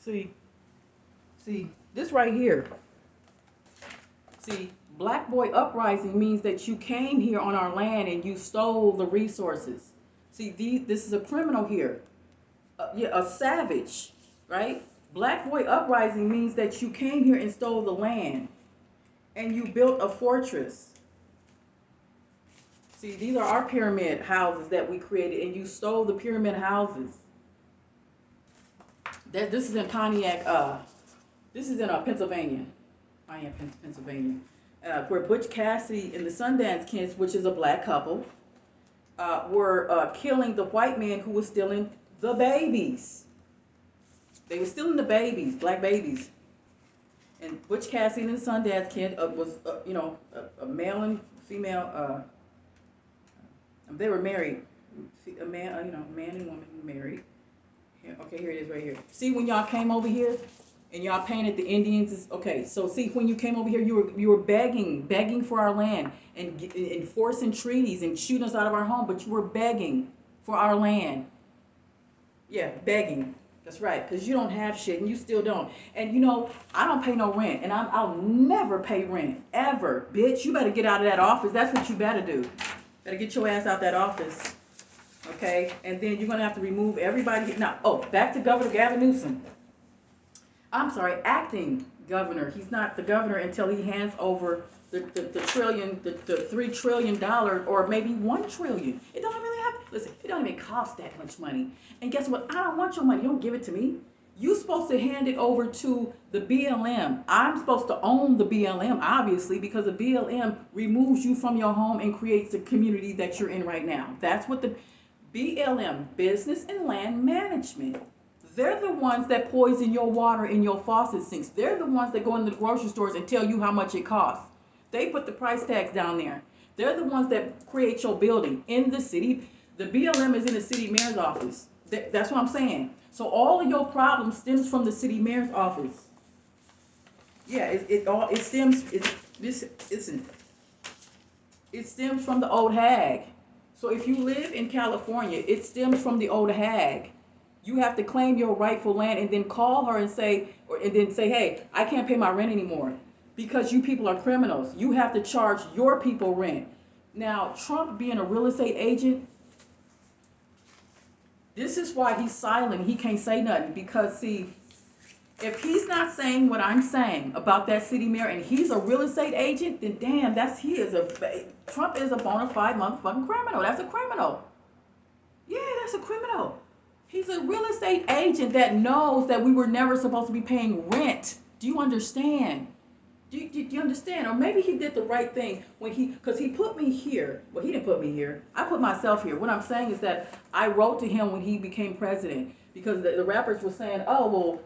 See, see, this right here. See, Black Boy Uprising means that you came here on our land and you stole the resources. See, this is a criminal here, yeah, a savage, right? Black Boy Uprising means that you came here and stole the land and you built a fortress. See, these are our pyramid houses that we created, and you stole the pyramid houses. This is in Pontiac. This is in Pennsylvania. Pontiac, Pennsylvania, where Butch Cassidy and the Sundance Kids, which is a black couple, were killing the white man who was stealing the babies. They were stealing the babies, black babies. And Butch Cassidy and the Sundance Kid was, a male and female. They were married. A man, man and woman married. Here, okay, here it is right here. See, when y'all came over here and y'all painted the Indians. Okay, so see, when you came over here, you were begging for our land and enforcing treaties and shooting us out of our home, but you were begging for our land. Yeah, begging. That's right, because you don't have shit, and you still don't. And I don't pay no rent, and I'll never pay rent, ever. Bitch, you better get out of that office. That's what you better do. Better get your ass out that office. Okay? And then you're going to have to remove everybody. Now, back to Governor Gavin Newsom. I'm sorry, acting governor. He's not the governor until he hands over the $3 trillion or maybe $1 trillion. It don't really have, listen, it don't even cost that much money. And guess what? I don't want your money. You don't give it to me. You're supposed to hand it over to the BLM. I'm supposed to own the BLM, obviously, because the BLM removes you from your home and creates the community that you're in right now. That's what the BLM, Business and Land Management. They're the ones that poison your water in your faucet sinks. They're the ones that go into the grocery stores and tell you how much it costs. They put the price tags down there. They're the ones that create your building in the city. The BLM is in the city mayor's office. That's what I'm saying. So all of your problems stems from the city mayor's office. Yeah, it stems from the old hag. So if you live in California, it stems from the old hag. You have to claim your rightful land and then call her and say, hey, I can't pay my rent anymore because you people are criminals. You have to charge your people rent. Now, Trump being a real estate agent, this is why he's silent. He can't say nothing because, see, if he's not saying what I'm saying about that city mayor and he's a real estate agent, then damn, Trump is a bona fide motherfucking criminal. That's a criminal. Yeah, that's a criminal. He's a real estate agent that knows that we were never supposed to be paying rent. Do you understand? Do you understand? Or maybe he did the right thing because he put me here. Well, he didn't put me here. I put myself here. What I'm saying is that I wrote to him when he became president because the rappers were saying, oh, well,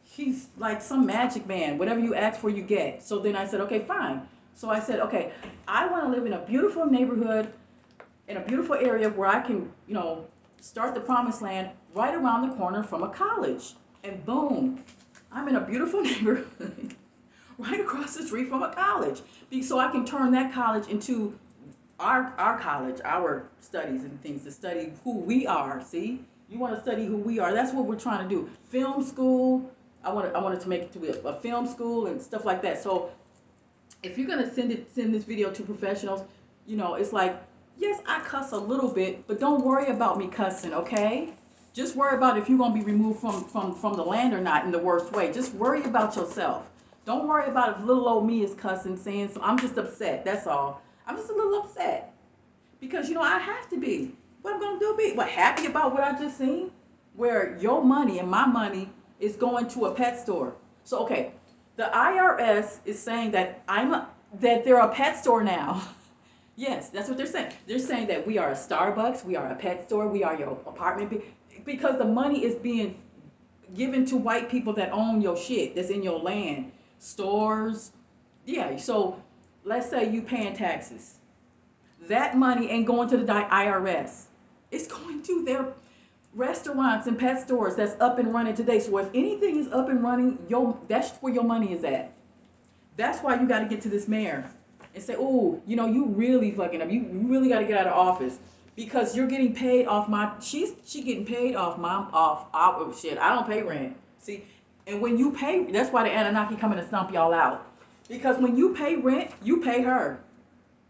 he's like some magic man. Whatever you ask for, you get. So then I said, okay, fine. So I said, okay, I want to live in a beautiful neighborhood, in a beautiful area where I can, start the promised land right around the corner from a college. And boom, I'm in a beautiful neighborhood right across the street from a college. So I can turn that college into our college, our studies and things, to study who we are. See, you want to study who we are. That's what we're trying to do. Film school. I wanted to make it to a film school and stuff like that. So if you're going to send this video to professionals, it's like, yes, I cuss a little bit, but don't worry about me cussing, okay? Just worry about if you're going to be removed from the land or not in the worst way. Just worry about yourself. Don't worry about if little old me is cussing, saying, so I'm just upset, that's all. I'm just a little upset. Because, I have to be. What I'm going to do be? What, happy about what I just seen? Where your money and my money is going to a pet store. So, okay, the IRS is saying that that they're a pet store now. Yes, that's what they're saying. They're saying that we are a Starbucks, we are a pet store, we are your apartment, because the money is being given to white people that own your shit, that's in your land, stores. Yeah, so let's say you paying taxes. That money ain't going to the IRS. It's going to their restaurants and pet stores that's up and running today. So if anything is up and running, that's where your money is at. That's why you got to get to this mayor and say, oh, you know, you really fucking up. You really got to get out of office because you're getting paid off my. She getting paid off my off shit. I don't pay rent. See, and when you pay, that's why the Anunnaki coming to stomp y'all out. Because when you pay rent, you pay her.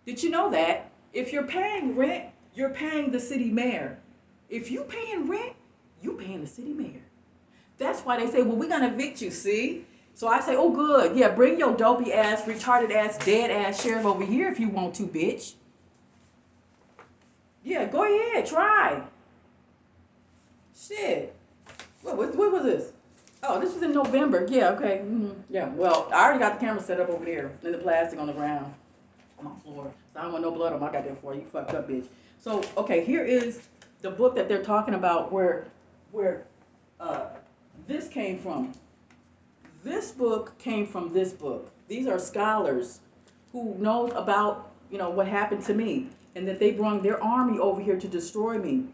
Did you know that? If you're paying rent, you're paying the city mayor. If you paying rent, you paying the city mayor. That's why they say, well, we're gonna evict you. See? So I say, oh, good. Yeah, bring your dopey ass, retarded ass, dead ass sheriff over here if you want to, bitch. Yeah, go ahead, try. Shit. What was this? Oh, this was in November. Yeah, okay. Yeah, well, I already got the camera set up over there and the plastic on the ground on my floor. So I don't want no blood on my goddamn floor. You fucked up, bitch. So, okay, here is the book that they're talking about where this came from. This book came from this book. These are scholars who knows about, you know, what happened to me, and that they brought their army over here to destroy me,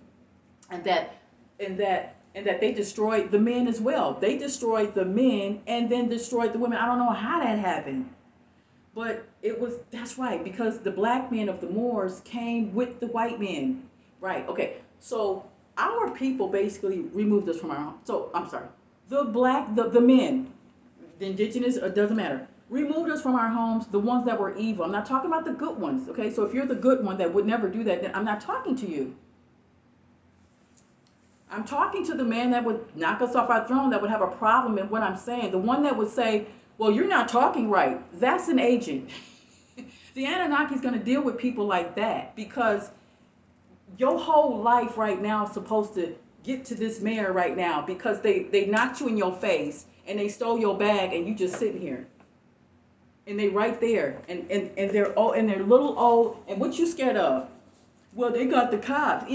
and that they destroyed the men as well. They destroyed the men and then destroyed the women. I don't know how that happened, but that's right, because the black men of the Moors came with the white men. Right, okay. So our people basically removed us from our home. So, I'm sorry. The men, the indigenous, it doesn't matter, removed us from our homes, the ones that were evil. I'm not talking about the good ones, okay? So if you're the good one that would never do that, then I'm not talking to you. I'm talking to the man that would knock us off our throne, that would have a problem in what I'm saying. The one that would say, well, you're not talking right. That's an agent. The Anunnaki is going to deal with people like that because your whole life right now is supposed to get to this mayor right now because they knocked you in your face and they stole your bag and you just sitting here. And they right there and they're old and they're little old. And what you scared of? Well, they got the cops.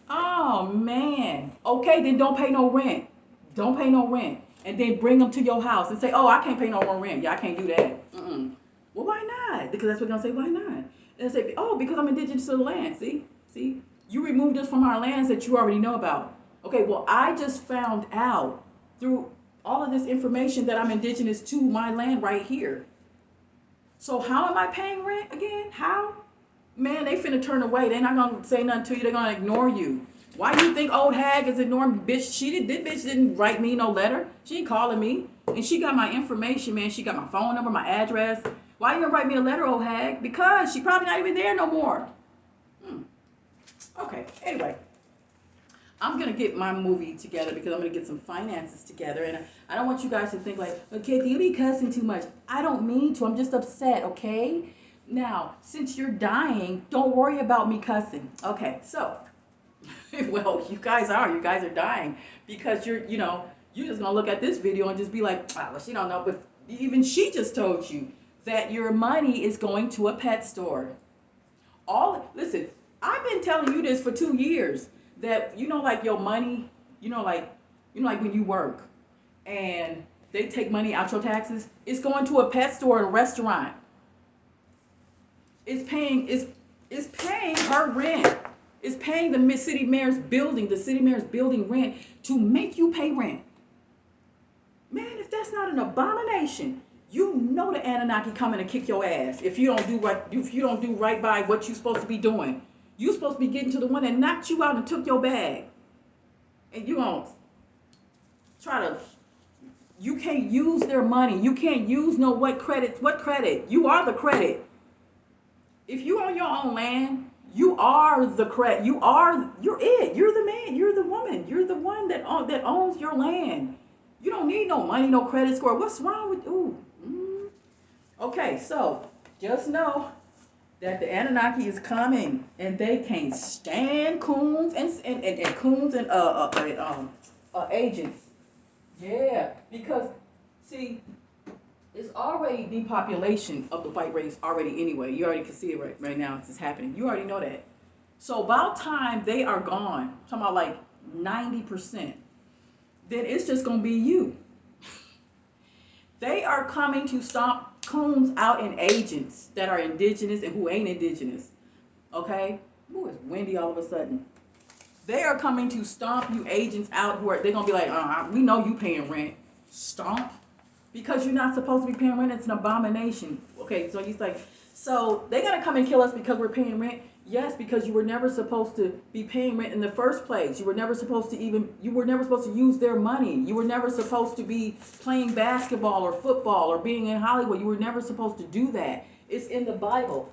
Oh, man. Okay, then don't pay no rent. Don't pay no rent. And then bring them to your house and say, oh, I can't pay no more rent. Yeah, I can't do that. Well, why not? Because that's what they're going to say, why not? And they say, oh, because I'm indigenous to the land. See? You removed us from our lands that you already know about. Okay, well, I just found out through all of this information that I'm indigenous to my land right here. So how am I paying rent again? How? Man, they finna turn away. They're not gonna say nothing to you. They're gonna ignore you. Why do you think old hag is ignoring bitch? This bitch didn't write me no letter. She ain't calling me. And she got my information, man. She got my phone number, my address. Why you gonna write me a letter, old hag? Because she probably not even there no more. Okay, anyway. I'm going to get my movie together because I'm going to get some finances together. And I don't want you guys to think like, okay, you be cussing too much. I don't mean to. I'm just upset, okay? Now, since you're dying, don't worry about me cussing. Okay, so, well, you guys are dying because you're just going to look at this video and just be like, ah, well, she don't know. But even she just told you that your money is going to a pet store. Listen, I've been telling you this for 2 years. That like your money, like when you work and they take money out your taxes, it's going to a pet store and a restaurant. It's paying her rent. It's paying the city mayor's building rent to make you pay rent. Man, if that's not an abomination, the Anunnaki coming to kick your ass if you don't do right by what you're supposed to be doing. You're supposed to be getting to the one that knocked you out and took your bag. And you don't you can't use their money. You can't use what credit? You are the credit. If you own your own land, you are the credit. You're it. You're the man. You're the woman. You're the one that owns your land. You don't need no money, no credit score. What's wrong with Okay, so just know that the Anunnaki is coming, and they can't stand coons and coons and agents. Yeah, because see, it's already depopulation of the white race already anyway. You already can see it right now. It's happening. You already know that. So about time they are gone. I'm talking about like 90%. Then it's just gonna be you. They are coming to stomp coons out and agents that are indigenous and who ain't indigenous. Okay? Ooh, it's windy all of a sudden. They are coming to stomp you agents out who are, they're going to be like, we know you paying rent. Stomp? Because you're not supposed to be paying rent. It's an abomination. Okay, so he's like, so they're going to come and kill us because we're paying rent? Yes, because you were never supposed to be paying rent in the first place. You were never supposed to use their money. You were never supposed to be playing basketball or football or being in Hollywood. You were never supposed to do that. It's in the Bible.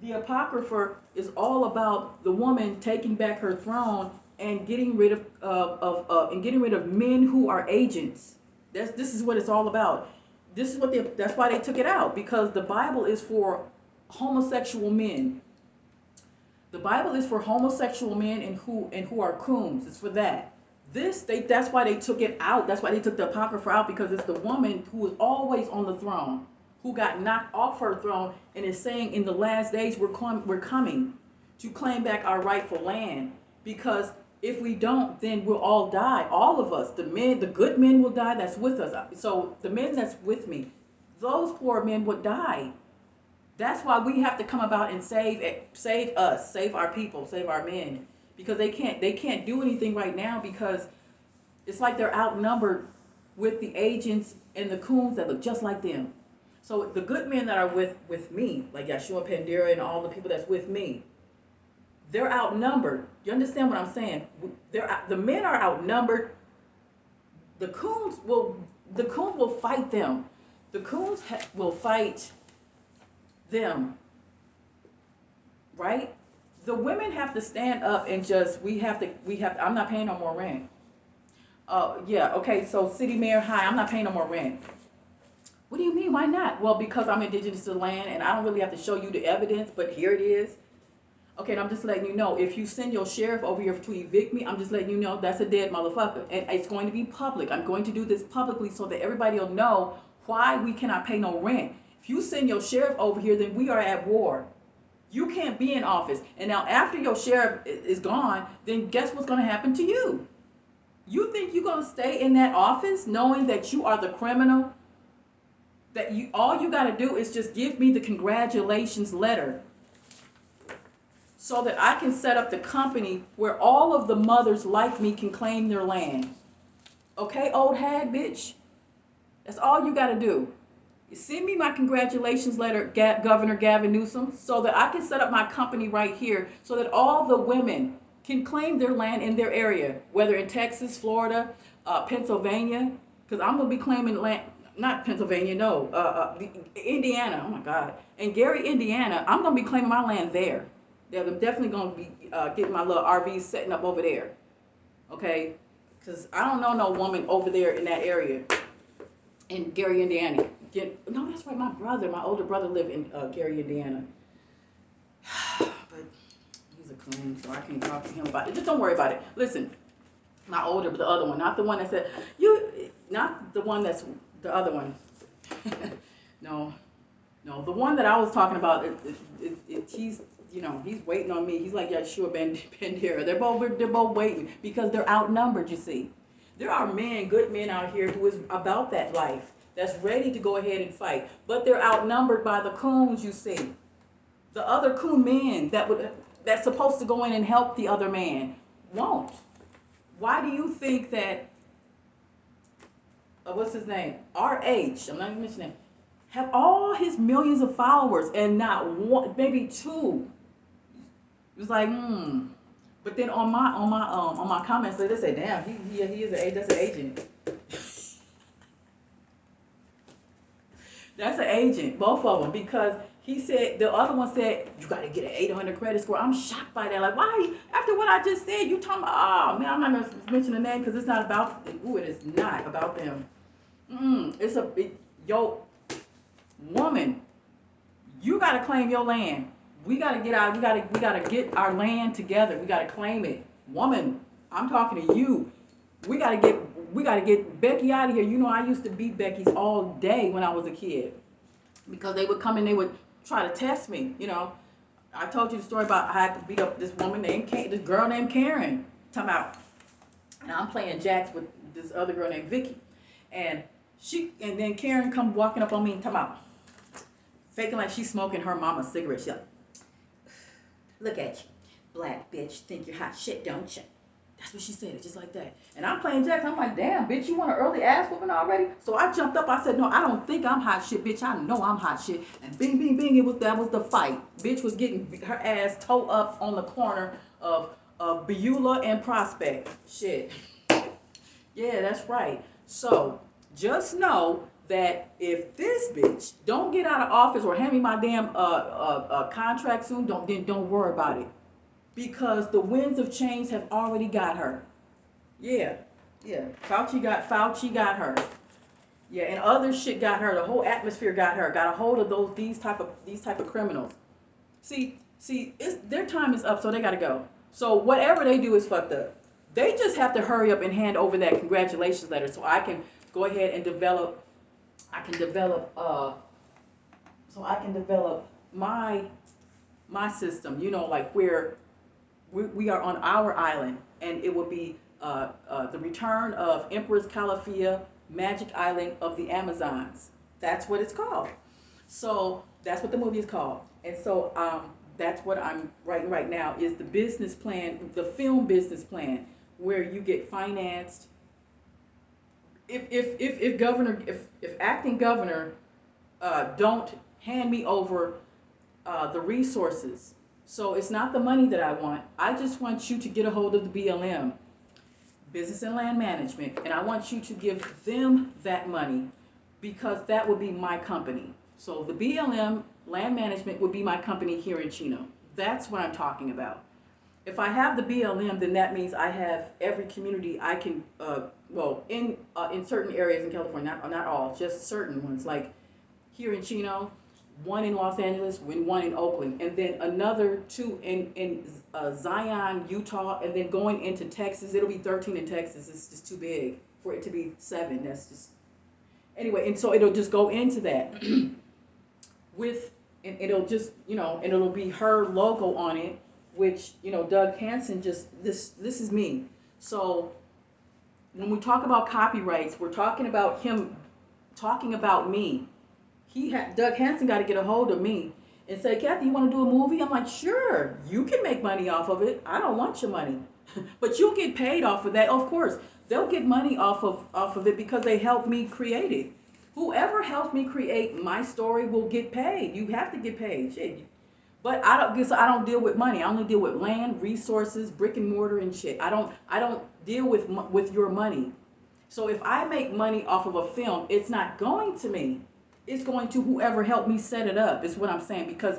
The Apocrypha is all about the woman taking back her throne and getting rid of men who are agents. This is what it's all about. That's why they took it out, because the Bible is for homosexual men. The Bible is for homosexual men and who are coons. It's for that. That's why they took it out. That's why they took the Apocrypha out, because it's the woman who is always on the throne, who got knocked off her throne and is saying in the last days we're coming to claim back our rightful land. Because if we don't, then we'll all die. All of us, the good men will die that's with us. So the men that's with me, those poor men would die. That's why we have to come about and save us, save our people, save our men. Because they can't do anything right now, because it's like they're outnumbered with the agents and the coons that look just like them. So the good men that are with me, like Yeshua Pandera and all the people that's with me, they're outnumbered. You understand what I'm saying? The men are outnumbered. The coons will fight them. The coons will fight them. Right? The women have to stand up and I'm not paying no more rent. Yeah, okay, so City Mayor, hi, I'm not paying no more rent. What do you mean, why not? Well, because I'm indigenous to the land and I don't really have to show you the evidence, but here it is. Okay, and I'm just letting you know, if you send your sheriff over here to evict me, I'm just letting you know that's a dead motherfucker. And it's going to be public. I'm going to do this publicly so that everybody will know why we cannot pay no rent. If you send your sheriff over here, then we are at war. You can't be in office. And now after your sheriff is gone, then guess what's going to happen to you? You think you're going to stay in that office knowing that you are the criminal? That all you got to do is just give me the congratulations letter so that I can set up the company where all of the mothers like me can claim their land. Okay, old hag bitch? That's all you got to do. Send me my congratulations letter, Governor Gavin Newsom, so that I can set up my company right here so that all the women can claim their land in their area, whether in Texas, Florida, Pennsylvania, because I'm going to be claiming land, not Pennsylvania, no, Indiana, oh my God. And Gary, Indiana, I'm going to be claiming my land there. They're definitely going to be getting my little RVs setting up over there, okay? Because I don't know no woman over there in that area in Gary, Indiana. No, that's right. My older brother lived in Gary, Indiana. But he's a coon, so I can't talk to him about it. Just don't worry about it. Listen, the other one, not the one that said, not the one that's the other one. No, the one that I was talking about, he's waiting on me. He's like Yeshua Pandera. They're both waiting because they're outnumbered, you see. There are good men out here who is about that life, that's ready to go ahead and fight. But they're outnumbered by the coons, you see. The other coon man that's supposed to go in and help the other man won't. Why do you think that, what's his name? RH, I'm not even mentioning him, have all his millions of followers and not one, maybe two? It was like, But then on my comments, they say, damn, that's an agent. That's an agent, both of them, because he said, the other one said, you got to get an 800 credit score. I'm shocked by that. Like, why? After what I just said, you talking about, oh, man, I'm not going to mention the name because it's not about, it is not about them. Yo, woman, you got to claim your land. We got to get our land together. We got to claim it. Woman, I'm talking to you. We got to get Becky out of here. You know, I used to beat Becky's all day when I was a kid because they would come and they would try to test me. You know, I told you the story about how I had to beat up this girl named Karen. Talking about, and I'm playing jacks with this other girl named Vicky, and then Karen come walking up on me and talking about, faking like she's smoking her mama's cigarette. She's like, Look at you, black bitch. Think you're hot shit, don't you? That's what she said, just like that. And I'm playing jacks. I'm like, damn, bitch, you want an early ass whooping already? So I jumped up. I said, no, I don't think I'm hot shit, bitch. I know I'm hot shit. And bing, bing, bing. That was the fight. Bitch was getting her ass toe up on the corner of Beulah and Prospect. Shit. Yeah, that's right. So just know that if this bitch don't get out of office or hand me my damn contract soon, don't worry about it, because the winds of change have already got her. Yeah, yeah. Fauci got her. Yeah, and other shit got her. The whole atmosphere got her. Got a hold of these type of criminals. See, their time is up, so they gotta go. So whatever they do is fucked up. They just have to hurry up and hand over that congratulations letter so I can go ahead and develop. I can develop. So I can develop my system. You know, like where we are on our island, and it will be the return of Empress Calafia, Magic Island of the Amazons. That's what it's called. So that's what the movie is called. And so that's what I'm writing right now is the business plan, the film business plan, where you get financed. If acting governor don't hand me over the resources. So it's not the money that I want. I just want you to get a hold of the BLM, Business and Land Management, and I want you to give them that money because that would be my company. So the BLM Land Management would be my company here in Chino. That's what I'm talking about. If I have the BLM, then that means I have every community I can, in certain areas in California, not all, just certain ones, like here in Chino, one in Los Angeles, and one in Oakland, and then another two in Zion, Utah, and then going into Texas. It'll be 13 in Texas. It's just too big for it to be 7. That's just anyway. And so it'll just go into that and it'll just and it'll be her logo on it, which Doug Hansen just this is me. So when we talk about copyrights, we're talking about him talking about me. Doug Hansen got to get a hold of me and say, Kathy, you want to do a movie? I'm like, sure, you can make money off of it. I don't want your money, but you'll get paid off of that. Of course, they'll get money off of it because they helped me create it. Whoever helped me create my story will get paid. You have to get paid. Shit. But I don't deal with money. I only deal with land, resources, brick and mortar, and shit. I don't deal with your money. So if I make money off of a film, it's not going to me. It's going to whoever helped me set it up. Is what I'm saying, because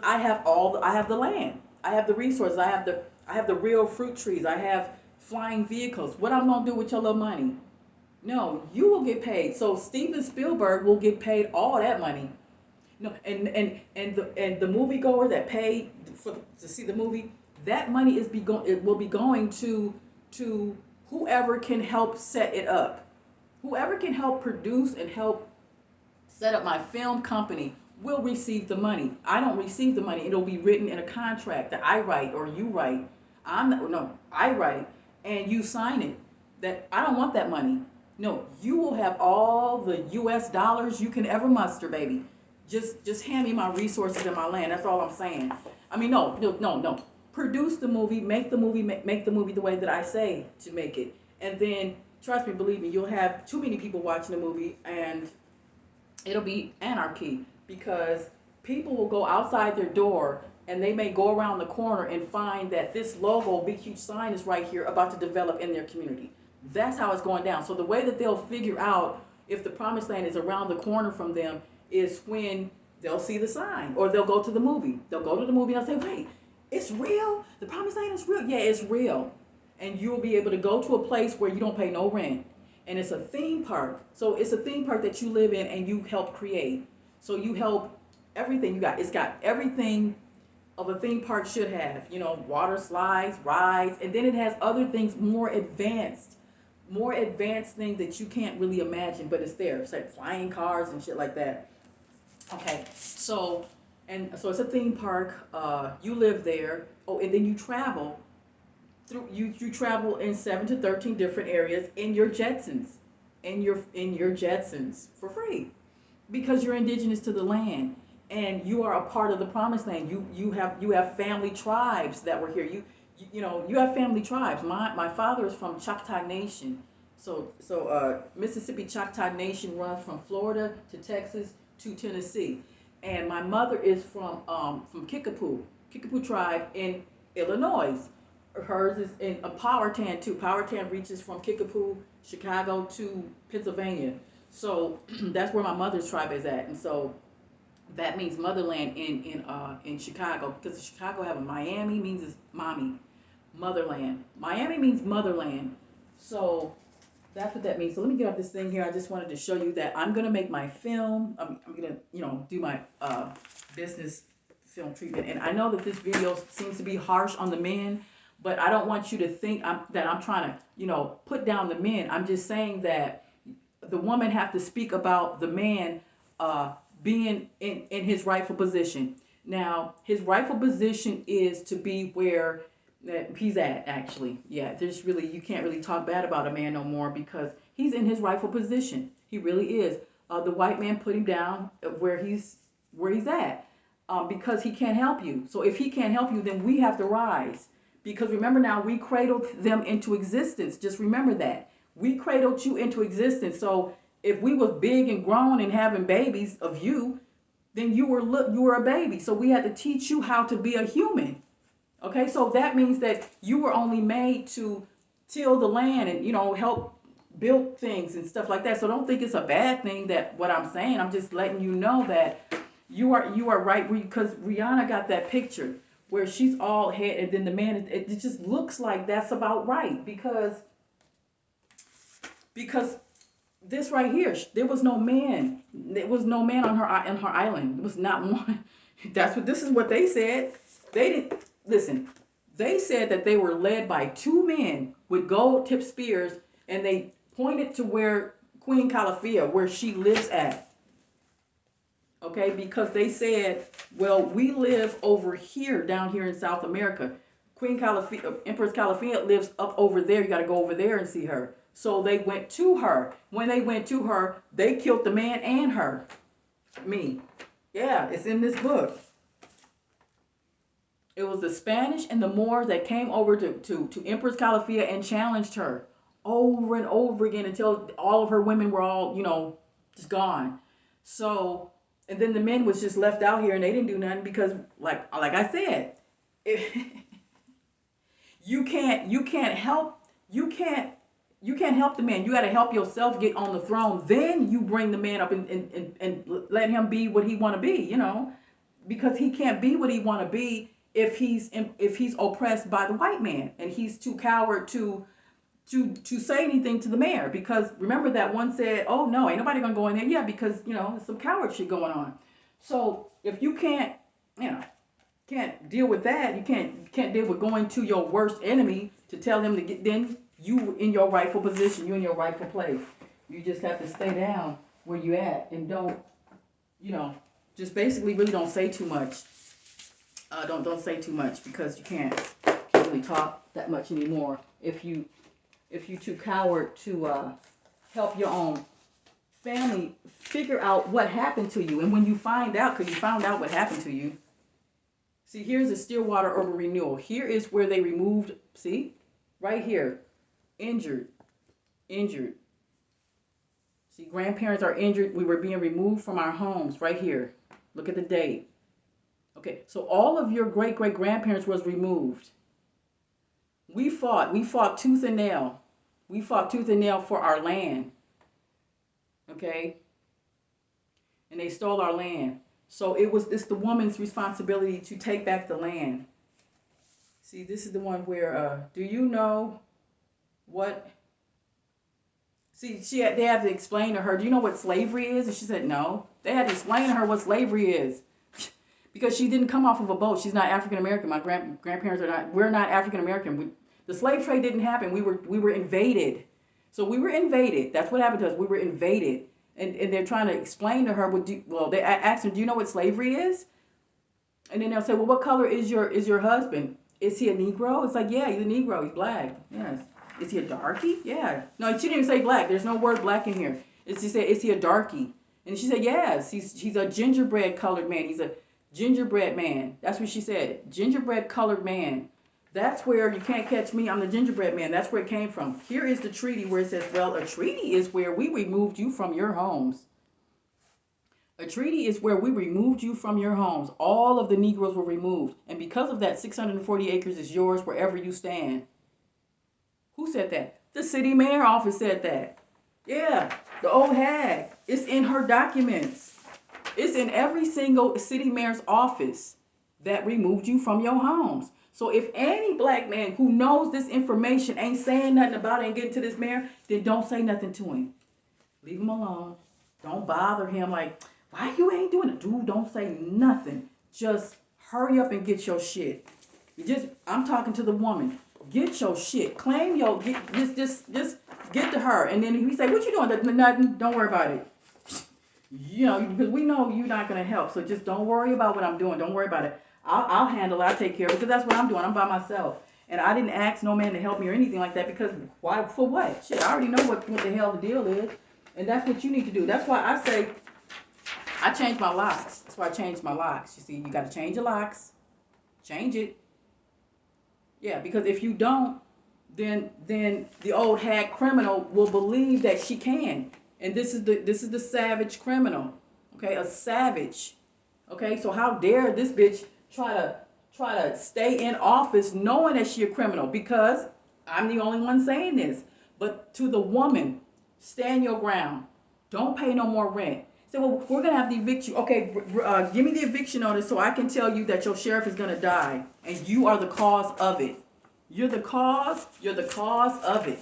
I have I have the land, I have the resources, I have the real fruit trees, I have flying vehicles. What I'm gonna do with your little money? No, you will get paid. So Steven Spielberg will get paid all that money. No, and the moviegoer that paid to see the movie, that money it will be going to whoever can help set it up, whoever can help produce and help set up my film company will receive the money. I don't receive the money. It'll be written in a contract that I write or you write. I write and you sign it. That I don't want that money. No, you will have all the U.S. dollars you can ever muster, baby. Just hand me my resources and my land. That's all I'm saying. I mean, no. Produce the movie, make the movie the way that I say to make it. And then, trust me, believe me, you'll have too many people watching the movie and it'll be anarchy, because people will go outside their door and they may go around the corner and find that this logo, big huge sign, is right here about to develop in their community. That's how it's going down. So the way that they'll figure out if the promised land is around the corner from them is when they'll see the sign, or they'll go to the movie. They'll go to the movie and they'll say, wait, it's real? The promised land is real? Yeah, it's real. And you'll be able to go to a place where you don't pay no rent. And it's a theme park. So it's a theme park that you live in and you help create. So you help everything it's got everything of a theme park should have, water slides, rides, and then it has other things, more advanced things that you can't really imagine, but it's there. It's like flying cars and shit like that. Okay, so it's a theme park. You live there. Oh, and then you travel. You travel in 7 to 13 different areas in your Jetsons, in your Jetsons for free, because you're indigenous to the land, and you are a part of the promised land. You have family tribes that were here. You have family tribes. My father is from Choctaw Nation. So Mississippi Choctaw Nation runs from Florida to Texas to Tennessee, and my mother is from Kickapoo tribe in Illinois. Hers is in a Powhatan too. Powhatan reaches from Kickapoo, Chicago to Pennsylvania. So that's where my mother's tribe is at, and so that means motherland in Chicago, because Chicago have a Miami means it's mommy, motherland. Miami means motherland. So that's what that means. So let me get off this thing here. I just wanted to show you that I'm gonna make my film. I'm gonna do my business film treatment. And I know that this video seems to be harsh on the men, but I don't want you to think that I'm trying to put down the men. I'm just saying that the woman have to speak about the man being in his rightful position. Now, his rightful position is to be where he's at, actually. Yeah, you can't really talk bad about a man no more, because he's in his rightful position. He really is. The white man put him down where he's at, because he can't help you. So if he can't help you, then we have to rise. Because remember now, we cradled them into existence. Just remember that. We cradled you into existence. So if we was big and grown and having babies of you, then you were a baby. So we had to teach you how to be a human. Okay, so that means that you were only made to till the land and help build things and stuff like that. So don't think it's a bad thing that what I'm saying. I'm just letting you know that you are right, because Rihanna got that picture where she's all head and then the man. It just looks like that's about right, because this right here, there was no man. There was no man on her island. There was not one. This is what they said. They didn't listen. They said that they were led by two men with gold-tipped spears, and they pointed to where Queen Calafia, where she lives at. Okay, because they said, well, we live over here, down here in South America. Queen Calafia, Empress Calafia lives up over there. You got to go over there and see her. So they went to her. When they went to her, they killed the man and her. Me. Yeah, it's in this book. It was the Spanish and the Moors that came over to Empress Calafia and challenged her over and over again until all of her women were all, just gone. So, and then the men was just left out here and they didn't do nothing because, like I said, you can't help the man. You got to help yourself get on the throne. Then you bring the man up and let him be what he want to be, because he can't be what he want to be if he's oppressed by the white man and he's too coward to say anything to the mayor. Because remember that one said, oh no, ain't nobody gonna go in there. Yeah, because there's some coward shit going on. So if you can't deal with that, you can't deal with going to your worst enemy to tell him to get, then you in your rightful position, you in your rightful place. You just have to stay down where you at and don't, just basically really don't say too much. Don't say too much, because you can't really talk that much anymore if you too coward to help your own family figure out what happened to you. And when you find out, because you found out what happened to you. See, here's the Stillwater Urban Renewal. Here is where they removed, see, right here, injured. See, grandparents are injured. We were being removed from our homes right here. Look at the date. Okay, so all of your great-great-grandparents was removed. We fought tooth and nail. We fought tooth and nail for our land. Okay? And they stole our land. So it's the woman's responsibility to take back the land. See, this is the one where, do you know what? See, they had to explain to her, do you know what slavery is? And she said, no. They had to explain to her what slavery is. Because she didn't come off of a boat. She's not African American. My grandparents are not. We're not African American. The slave trade didn't happen. We were invaded. So we were invaded. That's what happened to us. We were invaded, and they're trying to explain to her they asked her, do you know what slavery is? And then they'll say, well, what color is your husband? Is he a Negro? It's like, yeah, he's a Negro. He's black. Yes. Is he a darkie? Yeah. No, she didn't say black. There's no word black in here. It's just say, is he a darkie? And she said, yes, he's a gingerbread colored man. He's a gingerbread man. That's what she said. Gingerbread colored man. That's where you can't catch me. I'm the gingerbread man. That's where it came from. Here is the treaty where it says, well, a treaty is where we removed you from your homes. A treaty is where we removed you from your homes. All of the Negroes were removed. And because of that, 640 acres is yours wherever you stand. Who said that? The city mayor office said that. Yeah, the old hag. It's in her documents. It's in every single city mayor's office that removed you from your homes. So if any black man who knows this information ain't saying nothing about it and getting to this mayor, then don't say nothing to him. Leave him alone. Don't bother him like, why you ain't doing it? Dude, don't say nothing. Just hurry up and get your shit. I'm talking to the woman. Get your shit. Claim your, just get to her. And then he say, what you doing? Nothing. Don't worry about it. You know, because we know you're not going to help. So just don't worry about what I'm doing. Don't worry about it. I'll handle it. I'll take care of it because that's what I'm doing. I'm by myself. And I didn't ask no man to help me or anything like that because why? For what? Shit, I already know what the hell the deal is. And that's what you need to do. That's why I say I changed my locks. That's why I changed my locks. You see, you got to change your locks. Change it. Yeah, because if you don't, then the old hag criminal will believe that she can. And this is the savage criminal. Okay, a savage. Okay, so how dare this bitch try to stay in office knowing that she a criminal? Because I'm the only one saying this. But to the woman, stand your ground. Don't pay no more rent. Say, well, we're going to have to evict you. Okay, give me the eviction notice so I can tell you that your sheriff is going to die. And you are the cause of it. You're the cause of it.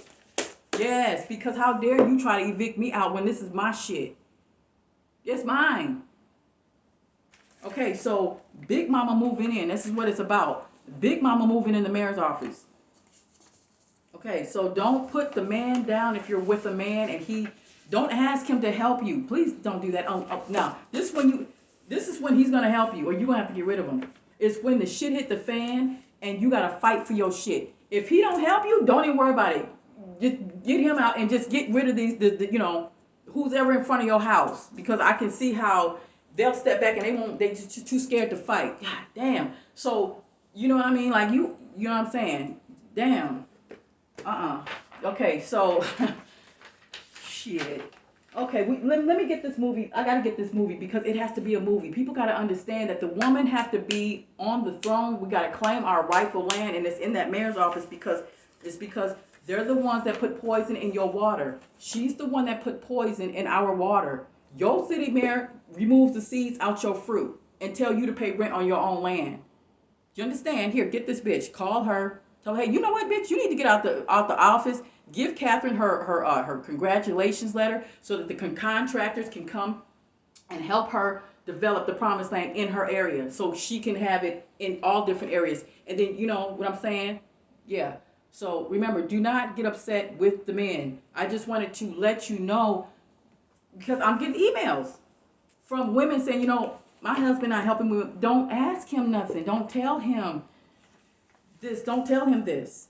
Yes, because how dare you try to evict me out when this is my shit? It's mine. Okay, so Big Mama moving in. This is what it's about. Big Mama moving in the mayor's office. Okay, so don't put the man down if you're with a man and don't ask him to help you. Please don't do that. Now, this is when he's gonna help you, or you're gonna have to get rid of him. It's when the shit hit the fan and you gotta fight for your shit. If he don't help you, don't even worry about it. Just get him out and just get rid of these, who's ever in front of your house, because I can see how they'll step back and they just too scared to fight. God damn. So you know what I mean? Like you know what I'm saying? Damn. Okay, so shit. Okay, let me get this movie. I gotta get this movie because it has to be a movie. People gotta understand that the woman have to be on the throne. We gotta claim our rightful land, and it's in that mayor's office because they're the ones that put poison in your water. She's the one that put poison in our water. Your city mayor removes the seeds out your fruit and tell you to pay rent on your own land. You understand? Here, get this bitch. Call her. Tell her, hey, you know what, bitch? You need to get out the office. Give Catherine her congratulations letter so that the contractors can come and help her develop the promised land in her area so she can have it in all different areas. And then, you know what I'm saying? Yeah. So remember, do not get upset with the men. I just wanted to let you know because I'm getting emails from women saying, you know, my husband not helping me. Don't ask him nothing. Don't tell him this. Don't tell him this.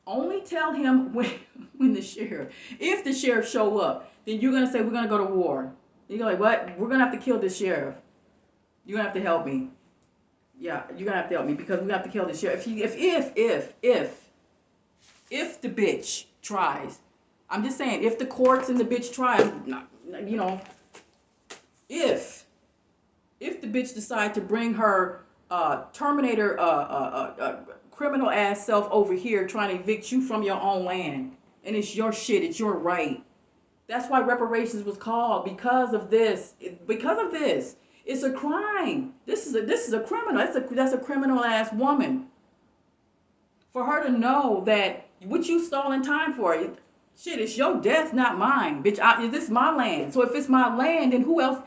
Only tell him when the sheriff, if the sheriff show up, then you're going to say, we're going to go to war. You're like, what? We're going to have to kill this sheriff. You're going to have to help me. Yeah, you're going to have to help me because we have to kill the sheriff. If the bitch tries, I'm just saying, if the courts and the bitch tries, you know, if the bitch decide to bring her Terminator criminal ass self over here trying to evict you from your own land, and it's your shit, it's your right. That's why reparations was called, because of this. It's a crime. This is a criminal. That's a criminal ass woman. For her to know that what you stolen time for, shit, it's your death, not mine, bitch. This is my land. So if it's my land, then who else?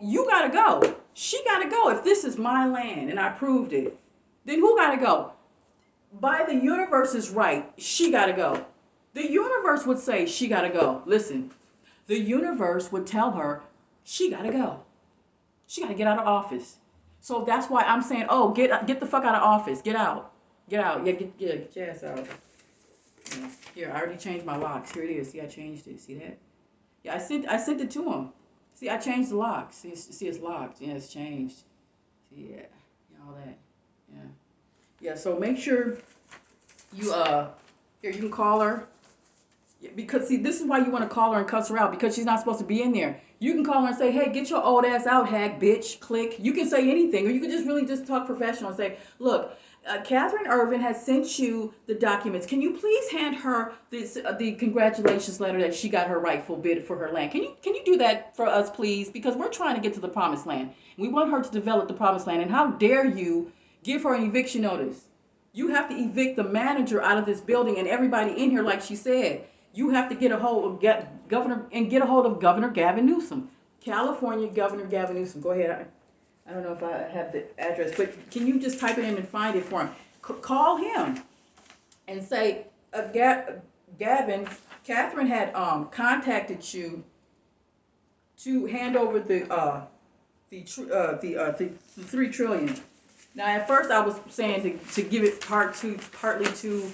You gotta go. She gotta go. If this is my land and I proved it, then who gotta go? By the universe's right, she gotta go. The universe would say she gotta go. Listen, the universe would tell her she gotta go. She gotta get out of office. So that's why I'm saying, oh, get the fuck out of office. Get out. Get out. Yeah, get your ass out. Yeah. Here, I already changed my locks. Here it is. See, I changed it. See that? Yeah, I sent it to him. See, I changed the lock. See, it's locked. Yeah, it's changed. See, yeah, all that. Yeah, yeah. So make sure you here you can call her. Because see, this is why you want to call her and cuss her out because she's not supposed to be in there. You can call her and say, "Hey, get your old ass out, hag, bitch." Click. You can say anything, or you can just really just talk professional and say, "Look, Catherine Irvin has sent you the documents. Can you please hand her this the congratulations letter that she got her rightful bid for her land? Can you do that for us, please? Because we're trying to get to the promised land. We want her to develop the promised land. And how dare you give her an eviction notice? You have to evict the manager out of this building and everybody in here, like she said." You have to get a hold of get a hold of Governor Gavin Newsom, California Governor Gavin Newsom. Go ahead. I don't know if I have the address, but can you just type it in and find it for him? Call him and say, Gavin, Catherine had contacted you to hand over the 3 trillion. Now, at first, I was saying to give it partly to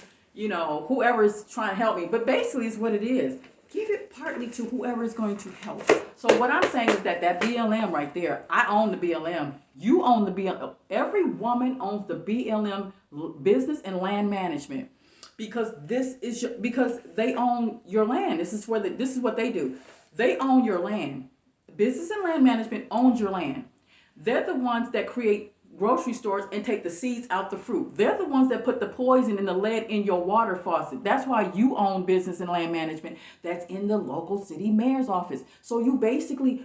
whoever is trying to help me. But basically, it's what it is. Give it partly to whoever is going to help. So what I'm saying is that BLM right there, I own the BLM. You own the BLM. Every woman owns the BLM, business and land management, because because they own your land. This is what they do. They own your land. Business and land management owns your land. They're the ones that create grocery stores and take the seeds out the fruit. They're the ones that put the poison and the lead in your water faucet. That's why you own business and land management. That's in the local city mayor's office. So you basically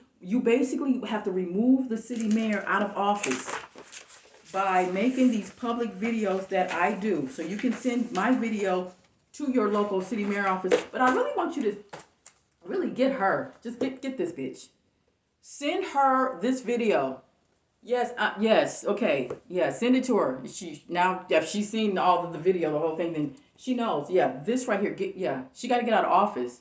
have to remove the city mayor out of office by making these public videos that I do. So you can send my video to your local city mayor office. But I really want you to really get her. Just get this bitch. Send her this video. Yes, okay, yeah, send it to her. If she's seen all of the video, the whole thing, then she knows. Yeah, this right here, she got to get out of office.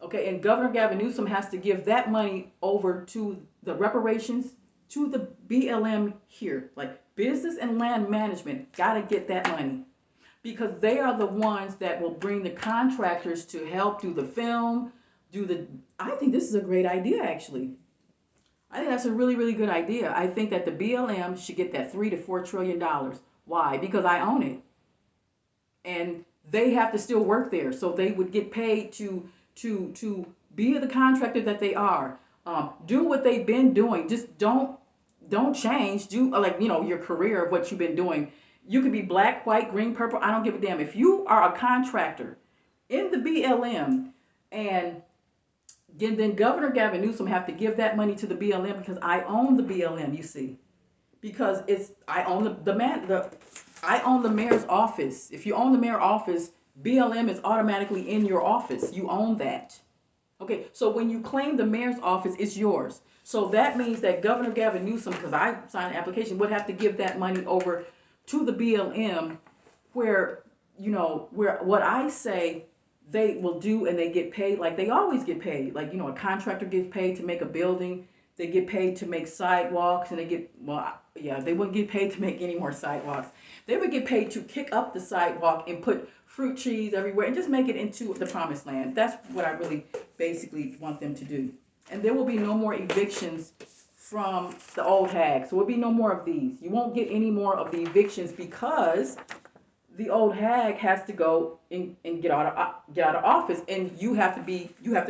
Okay, and Governor Gavin Newsom has to give that money over to the reparations to the BLM here, like business and land management. Got to get that money because they are the ones that will bring the contractors to help do the film, I think this is a great idea, actually. I think that's a really, really good idea. I think that the BLM should get that $3 to $4 trillion. Why? Because I own it, and they have to still work there, so they would get paid to be the contractor that they are. Do what they've been doing. Just don't change. Do your career of what you've been doing. You could be black, white, green, purple. I don't give a damn. If you are a contractor in the BLM and then Governor Gavin Newsom have to give that money to the BLM because I own the BLM, you see. Because I own I own the mayor's office. If you own the mayor's office, BLM is automatically in your office. You own that. Okay, so when you claim the mayor's office, it's yours. So that means that Governor Gavin Newsom, because I signed an application, would have to give that money over to the BLM where what I say they will do, and they get paid like they always get paid. Like, a contractor gets paid to make a building. They get paid to make sidewalks, and they wouldn't get paid to make any more sidewalks. They would get paid to kick up the sidewalk and put fruit trees everywhere and just make it into the promised land. That's what I really basically want them to do. And there will be no more evictions from the old hag. So there will be no more of these. You won't get any more of the evictions because the old hag has to go and get out of office, and you have to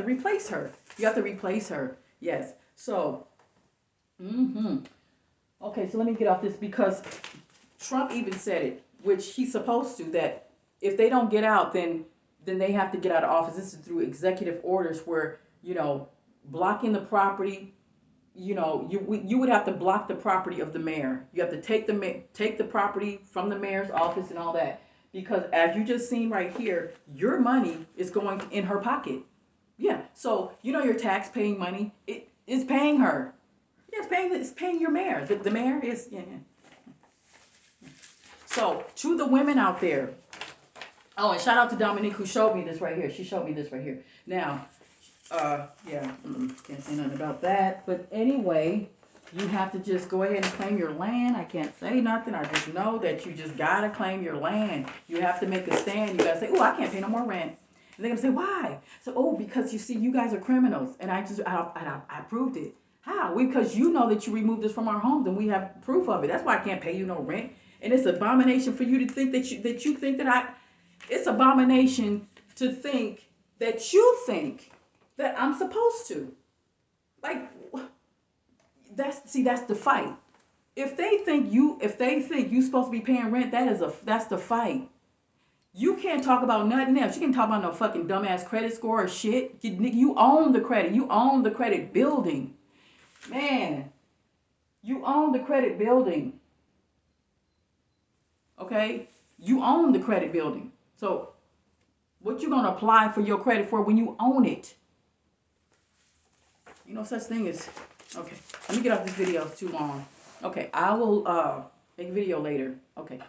replace her. You have to replace her. Yes. So, okay. So let me get off this because Trump even said it, which he's supposed to. That if they don't get out, then they have to get out of office. This is through executive orders, where blocking the property. You would have to block the property of the mayor. You have to take the property from the mayor's office and all that, because as you just seen right here, your money is going in her pocket. Yeah. So your tax paying money, it is paying her. Yeah, it's paying your mayor. The mayor is So to the women out there. Oh, and shout out to Dominique who showed me this right here. She showed me this right here. Now. Can't say nothing about that. But anyway, you have to just go ahead and claim your land. I can't say nothing. I just know that you just gotta claim your land. You have to make a stand. You gotta say, "Oh, I can't pay no more rent." And they're gonna say, why? So, oh, because you see, you guys are criminals, and I proved it. How? Because you know that you removed us from our homes, and we have proof of it. That's why I can't pay you no rent. And it's abomination for you to think that you think that I. It's abomination to think that you think that I'm supposed to. Like, that's the fight. If they think you supposed to be paying rent, that's the fight. You can't talk about nothing else. You can't talk about no fucking dumbass credit score or shit. You own the credit. You own the credit building. Man, you own the credit building. Okay? You own the credit building. So, what you gonna apply for your credit for when you own it? You know, such thing as... Okay, let me get off this video. It's too long. Okay, I will make a video later. Okay.